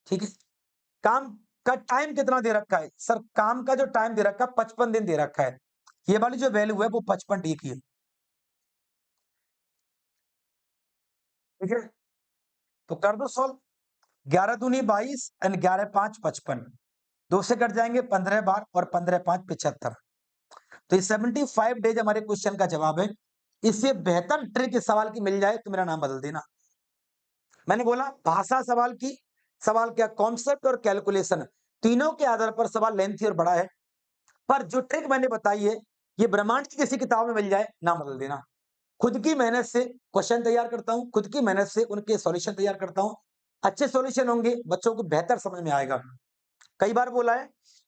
ठीक है, काम का टाइम कितना दे रखा है? सर काम का जो टाइम दे रखा है 55 दिन दे रखा है। ये वाली जो वैल्यू है वो 55 ठीक है। ठीक है, तो कर दो सॉल्व। 11 दूनी 22 एंड 11 5 55। 2 से कट जाएंगे 15 बार और 15 5 75। तो ये 75 डेज हमारे क्वेश्चन का जवाब है। इससे बेहतर ट्रिक इस सवाल की मिल जाए तो मेरा नाम बदल देना। मैंने बोला भाषा सवाल की, सवाल क्या, कॉन्सेप्ट और कैलकुलेशन तीनों के आधार पर सवाल लेंथी और बड़ा है। पर जो ट्रिक मैंने बताई है, ये ब्रह्मांड की किसी किताब में मिल जाए, नाम बदल देना। खुद की मेहनत से क्वेश्चन तैयार करता हूं, खुद की मेहनत से उनके सॉल्यूशन तैयार करता हूं। अच्छे सॉल्यूशन होंगे, बच्चों को बेहतर समझ में आएगा। कई बार बोला है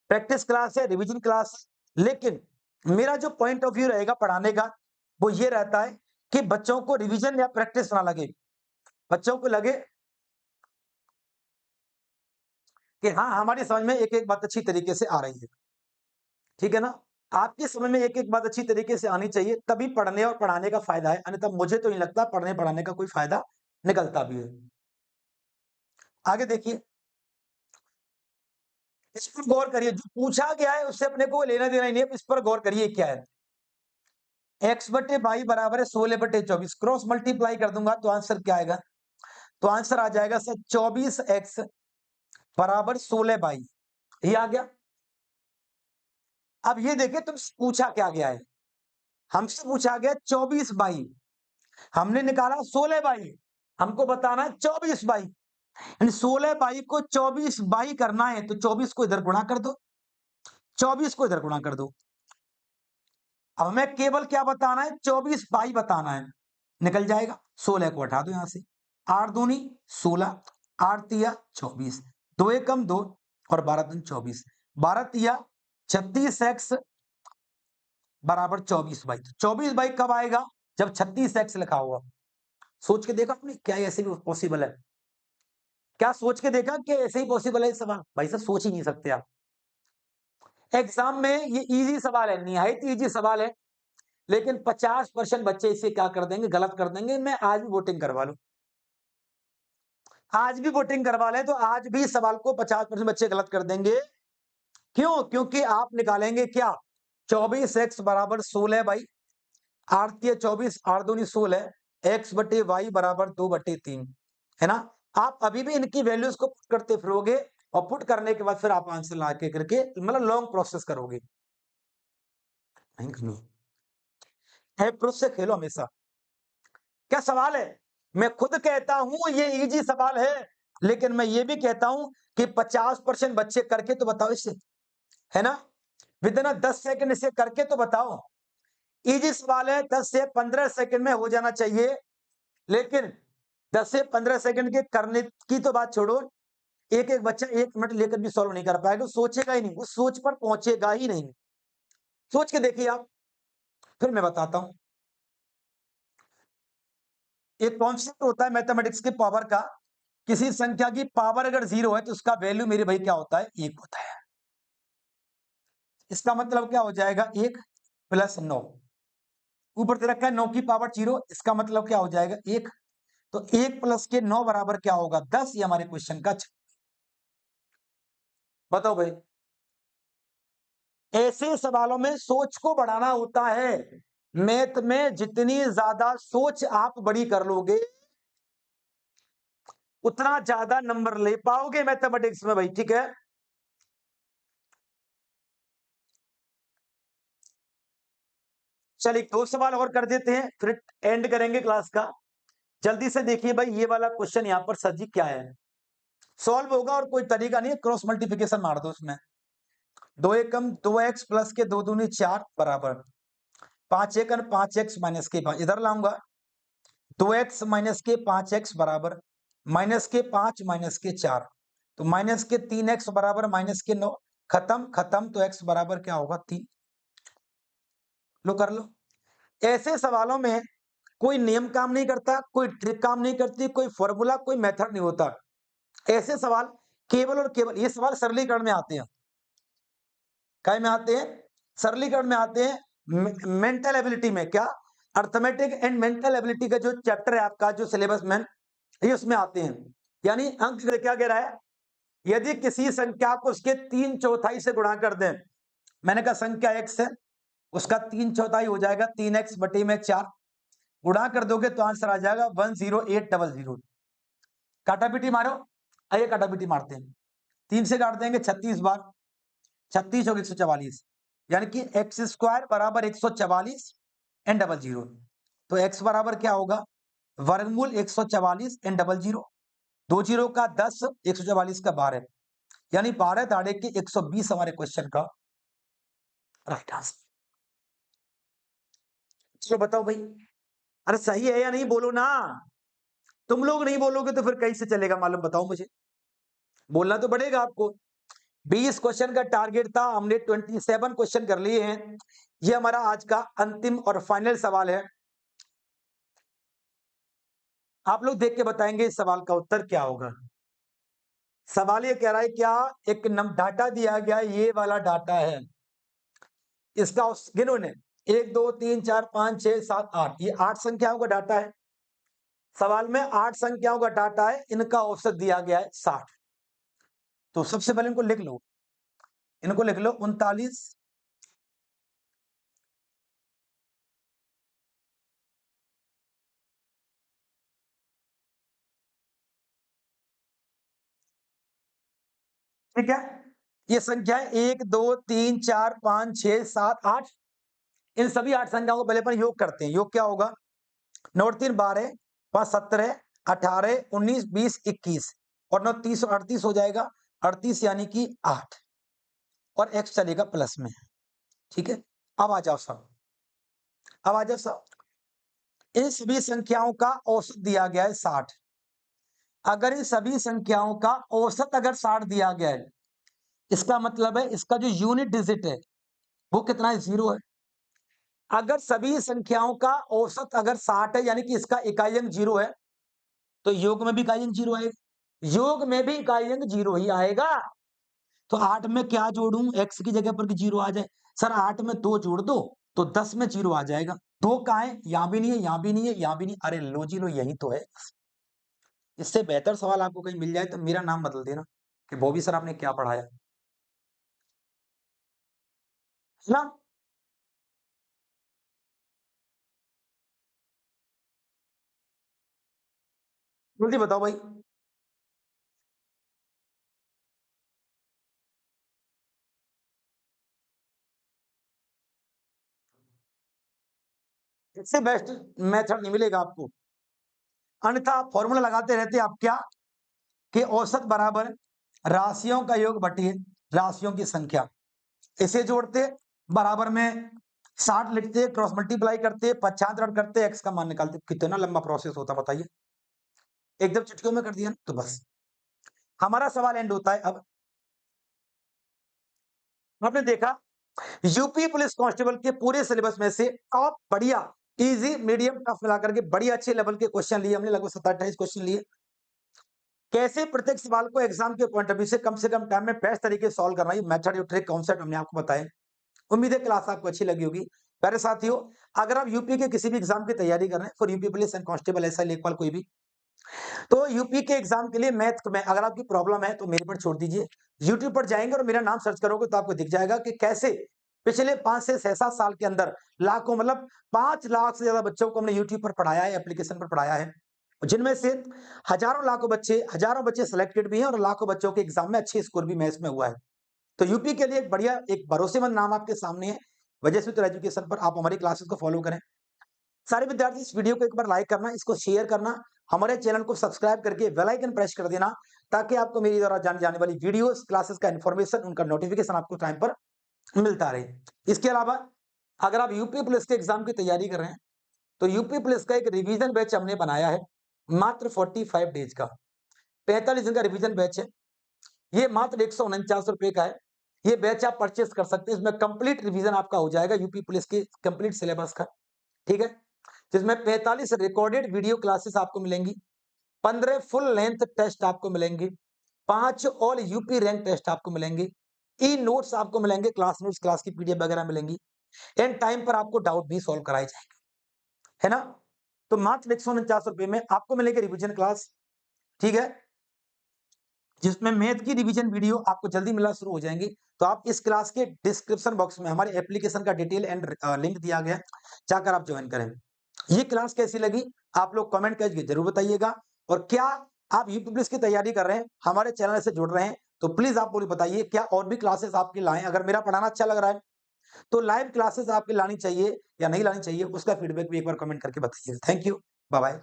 प्रैक्टिस क्लास है, रिवीजन क्लास है, लेकिन मेरा जो पॉइंट ऑफ व्यू रहेगा पढ़ाने का वो ये रहता है कि बच्चों को रिवीजन या प्रैक्टिस ना लगे, बच्चों को लगे कि हाँ हमारी समझ में एक एक बात अच्छी तरीके से आ रही है। ठीक है ना, आपकी समझ में एक एक बात अच्छी तरीके से आनी चाहिए, तभी पढ़ने और पढ़ाने का फायदा है, अन्यथा मुझे तो नहीं लगता पढ़ने पढ़ाने का कोई फायदा निकलता भी है। आगे देखिए, इस पर गौर करिए, जो पूछा गया है उससे अपने को लेना देना ही नहीं है, इस पर गौर करिए क्या है। x/y बराबर है 16/24, क्रॉस मल्टीप्लाई कर दूंगा तो आंसर क्या आएगा? तो आंसर आ जाएगा सर 24x बराबर 16y। ये आ गया। अब ये देखिए तुम पूछा क्या गया है, हमसे पूछा गया 24y, हमने निकाला 16y, हमको बताना है 24y। यानी 16y को 24y करना है तो 24 को इधर गुणा कर दो, 24 को इधर गुणा कर दो। अब हमें केवल क्या बताना है? 24y बताना है। निकल जाएगा, 16 को हटा दो यहां से, 8 दूनी 16, 8 तिया 24, 2 एकम 2 और 12 दूनी 24, 12 तिया 36x बराबर 24y। 24y कब आएगा? जब 36x लिखा होगा। सोच के देखा आपने क्या ऐसे भी पॉसिबल है? क्या सोच के देखा कि ऐसे ही पॉसिबल है? सवाल भाई साहब सोच ही नहीं सकते आप। एग्जाम में ये इजी सवाल है, निहायत इजी सवाल है, लेकिन 50% बच्चे इसे क्या कर देंगे, गलत कर देंगे। मैं आज भी वोटिंग करवा लूं, आज भी वोटिंग करवा लें तो आज भी सवाल को 50% बच्चे गलत कर देंगे। क्यों? क्योंकि आप निकालेंगे क्या, 24x बराबर 16 भाई, 8 24, 8 दूनी 16, x बटे वाई बराबर 2/3, है ना। आप अभी भी इनकी वैल्यूज को पुट करते फिरोगे और पुट करने के बाद फिर आप आंसर ला के करके मतलब लॉन्ग प्रोसेस करोगे। है प्रोसेस से खेलो हमेशा। क्या सवाल है? मैं खुद कहता हूं ये इजी सवाल है, लेकिन मैं ये भी कहता हूं कि 50% बच्चे करके तो बताओ इसे, है ना। विद इन 10 सेकंड इसे करके तो बताओ। इजी सवाल है, 10 से 15 सेकंड में हो जाना चाहिए, लेकिन 10 से 15 सेकंड के करने की तो बात छोड़ो, एक एक बच्चा 1 मिनट लेकर भी सॉल्व नहीं कर पाएगा, सोचेगा ही नहीं, उस सोच पर पहुंचेगा ही नहीं। सोच के देखिए आप, फिर मैं बताता हूं। एक कॉन्सेप्ट होता है मैथमेटिक्स के पावर का, किसी संख्या की पावर अगर 0 है तो उसका वैल्यू मेरे भाई क्या होता है, 1 होता है। इसका मतलब क्या हो जाएगा, 1 + 9, ऊपर दे रखा है 9 की पावर 0, इसका मतलब क्या हो जाएगा, 1। तो 1 + के 9 बराबर क्या होगा, 10। ये हमारे क्वेश्चन का बताओ भाई। ऐसे सवालों में सोच को बढ़ाना होता है। मैथ में जितनी ज्यादा सोच आप बड़ी कर लोगे, उतना ज्यादा नंबर ले पाओगे मैथमेटिक्स में भाई, ठीक है। चलिए 2 सवाल और कर देते हैं, फिर एंड करेंगे क्लास का। जल्दी से देखिए भाई, ये वाला क्वेश्चन यहाँ पर सर जी क्या है, सॉल्व होगा और कोई तरीका नहीं है, क्रॉस मल्टीप्लिकेशन मार दो उसमें। 2 एकम 2x प्लस के 2 दूनी 4 बराबर 5 एकम 5x माइनस के 5, इधर लाऊंगा 2x माइनस के 5x बराबर माइनस के 5 माइनस के 4, तो माइनस के 3x बराबर माइनस के 9, खत्म खत्म, तो x बराबर क्या होगा, 3। लो कर लो। ऐसे सवालों में कोई नियम काम नहीं करता, कोई ट्रिक काम नहीं करती, कोई फॉर्मूला, कोई मेथड नहीं होता। ऐसे सवाल केवल और केवल ये सवाल सरलीकरण में आते हैं। काय में आते हैं, सरलीकरण में आते हैं। मेंटल एबिलिटी में, क्या अर्थमेटिक एंड मेंटल एबिलिटी का जो चैप्टर है आपका, जो सिलेबस में ये उसमें आते हैं। यानी अंक क्या कह रहा है, यदि किसी संख्या को उसके 3/4 से गुणा कर दें, मैंने कहा संख्या x है, उसका 3/4 हो जाएगा 3x बटे में 4, गुणा कर दोगे तो आंसर आ जाएगा 10800। काटापीटी मारो, आइए काटापीटी मारते हैं। 3 से काट देंगे 36 बार, 36 और 144, यानी कि x² बराबर 144 एंड 00। तो x बराबर क्या होगा, वर्गमूल 144 एंड 00, 2 जीरो का 10, 144 का 12, यानी 12 दाड़े के 120 हमारे क्वेश्चन का राइट आंसर। चलो बताओ भाई, अरे सही है या नहीं, बोलो ना। तुम लोग नहीं बोलोगे तो फिर कैसे चलेगा मालूम, बताओ मुझे, बोलना तो पड़ेगा आपको। 20 क्वेश्चन का टारगेट था, हमने 27 क्वेश्चन कर लिए हैं। ये हमारा आज का अंतिम और फाइनल सवाल है। आप लोग देख के बताएंगे इस सवाल का उत्तर क्या होगा। सवाल ये कह रहा है, क्या एक डाटा दिया गया, ये वाला डाटा है, इसका गिनो ने 1 2 3 4 5 6 7 8, ये 8 संख्याओं का डाटा है। सवाल में 8 संख्याओं का डाटा है, इनका औसत दिया गया है 60। तो सबसे पहले इनको लिख लो, इनको लिख लो 39, ठीक है। ये संख्या 1 2 3 4 5 6 7 8, इन सभी 8 संख्याओं को पहले पर योग करते हैं। योग क्या होगा, 9 3 12, 5 17, 18 19 20 21, और 9 30 और 38 हो जाएगा 38, यानी कि 8, और x चलेगा प्लस में, ठीक है। अब आ जाओ सब, अब आ जाओ सब, इन सभी संख्याओं का औसत दिया गया है 60। अगर इन सभी संख्याओं का औसत अगर 60 दिया गया है, इसका मतलब है इसका जो यूनिट डिजिट है वो कितना है, 0 है। अगर सभी संख्याओं का औसत अगर 60 है, यानी कि इसका इकाई अंक 0 है, तो योग में भी इकाई अंक 0 आएगा, योग में भी इकाई अंक 0 ही आएगा। तो 8 में क्या जोड़ूं x की जगह पर कि 0 आ जाए। सर 8 में 2 जोड़ दो तो 10 में 0 आ जाएगा। 2 कहाँ है? यहाँ भी नहीं है, यहाँ भी नहीं है, यहाँ भी नहीं। अरे लो जी लो, यही तो है। इससे बेहतर सवाल आपको कहीं मिल जाए तो मेरा नाम बदल देना कि बॉबी सर आपने क्या पढ़ाया, है ना? जल्दी बताओ भाई। इससे बेस्ट मेथड नहीं मिलेगा आपको। अन्यथा आप फॉर्मूला लगाते रहते आप क्या कि औसत बराबर राशियों का योग बटी राशियों की संख्या। इसे जोड़ते बराबर में 60 लिखते, क्रॉस मल्टीप्लाई करते, पक्षांतरण करते, एक्स का मान निकालते। कितना लंबा प्रोसेस होता बताइए। एकदम चुटकियों में कर दिया ना, तो बस हमारा सवाल एंड होता है। अब आपने देखा यूपी पुलिस कांस्टेबल के पूरे सिलेबस में से टॉप बढ़िया इजी मीडियम टफ मिला करके बढ़िया अच्छे लेवल के क्वेश्चन लिए हमने, लगभग 27-28 क्वेश्चन लिए। कैसे प्रत्येक सवाल को एग्जाम के पॉइंट ऑफ व्यू से कम टाइम में बेस्ट तरीके से सॉल्व करना, ये मेथड और ट्रिक कॉन्सेप्ट हमने आपको बताए। उम्मीद है क्लास आपको अच्छी लगी होगी। प्यारे साथियों, अगर आप यूपी के किसी भी एग्जाम की तैयारी कर रहे हैं for UP police and constable ऐसा लेखपाल कोई भी, तो यूपी के एग्जाम के लिए मैथ में अगर आपकी प्रॉब्लम है तो मेरे पर छोड़ दीजिए। यूट्यूब पर जाएंगे और मेरा नाम सर्च करोगे तो आपको दिख जाएगा कि कैसे पिछले 5 से 6-7 साल के अंदर लाखों मतलब 5 लाख से ज्यादा बच्चों को हमने यूट्यूब पर पढ़ाया है, एप्लीकेशन पर पढ़ाया है, जिनमें से हजारों बच्चे सिलेक्टेड भी हैं और लाखों बच्चों के एग्जाम में अच्छे स्कोर भी मैथ्स में हुआ है। तो यूपी के लिए एक बढ़िया एक भरोसेमंद नाम आपके सामने है। वजह से एजुकेशन पर आप हमारी क्लासेस को फॉलो करें। सारे विद्यार्थी इस वीडियो को एक बार लाइक करना, इसको शेयर करना, हमारे चैनल को सब्सक्राइब करके बेल आइकन प्रेस कर देना, ताकि आपको मेरी द्वारा जाने जाने वाली वीडियोस क्लासेस का इन्फॉर्मेशन उनका नोटिफिकेशन आपको टाइम पर मिलता रहे। इसके अलावा अगर आप यूपी पुलिस के एग्जाम की तैयारी कर रहे हैं तो यूपी पुलिस का एक रिवीजन बैच हमने बनाया है, मात्र 45 डेज का 45 दिन का रिवीजन बैच है। ये मात्र 149 रुपए का है। ये बैच आप परचेस कर सकते हैं। इसमें कंप्लीट रिवीजन आपका हो जाएगा यूपी पुलिस के कंप्लीट सिलेबस का, ठीक है, जिसमें 45 रिकॉर्डेड वीडियो क्लासेस आपको मिलेंगी, 15 फुल लेंथ टेस्ट आपको मिलेंगे, 5 ऑल यूपी रैंक टेस्ट आपको मिलेंगे, ई नोट्स आपको मिलेंगे, क्लास नोट्स, क्लास की पीडीएफ वगैरह मिलेंगी, एंड टाइम पर आपको डाउट भी सॉल्व कराई जाएगी, है ना? तो मात्र 149 रुपए में आपको मिलेगी रिवीजन क्लास, ठीक है, जिसमें मैथ की रिवीजन वीडियो आपको जल्दी मिलना शुरू हो जाएंगी। तो आप इस क्लास के डिस्क्रिप्शन बॉक्स में हमारे एप्लीकेशन का डिटेल एंड लिंक दिया गया है, जाकर आप ज्वाइन करें। ये क्लास कैसी लगी आप लोग कमेंट करके जरूर बताइएगा। और क्या आप यूपी पुलिस की तैयारी कर रहे हैं, हमारे चैनल से जुड़ रहे हैं, तो प्लीज आप मुझे बताइए क्या और भी क्लासेस आपकी लाएं। अगर मेरा पढ़ाना अच्छा लग रहा है तो लाइव क्लासेस आपकी लानी चाहिए या नहीं लानी चाहिए, उसका फीडबैक भी एक बार कमेंट करके बताइए। Thank you, bye bye.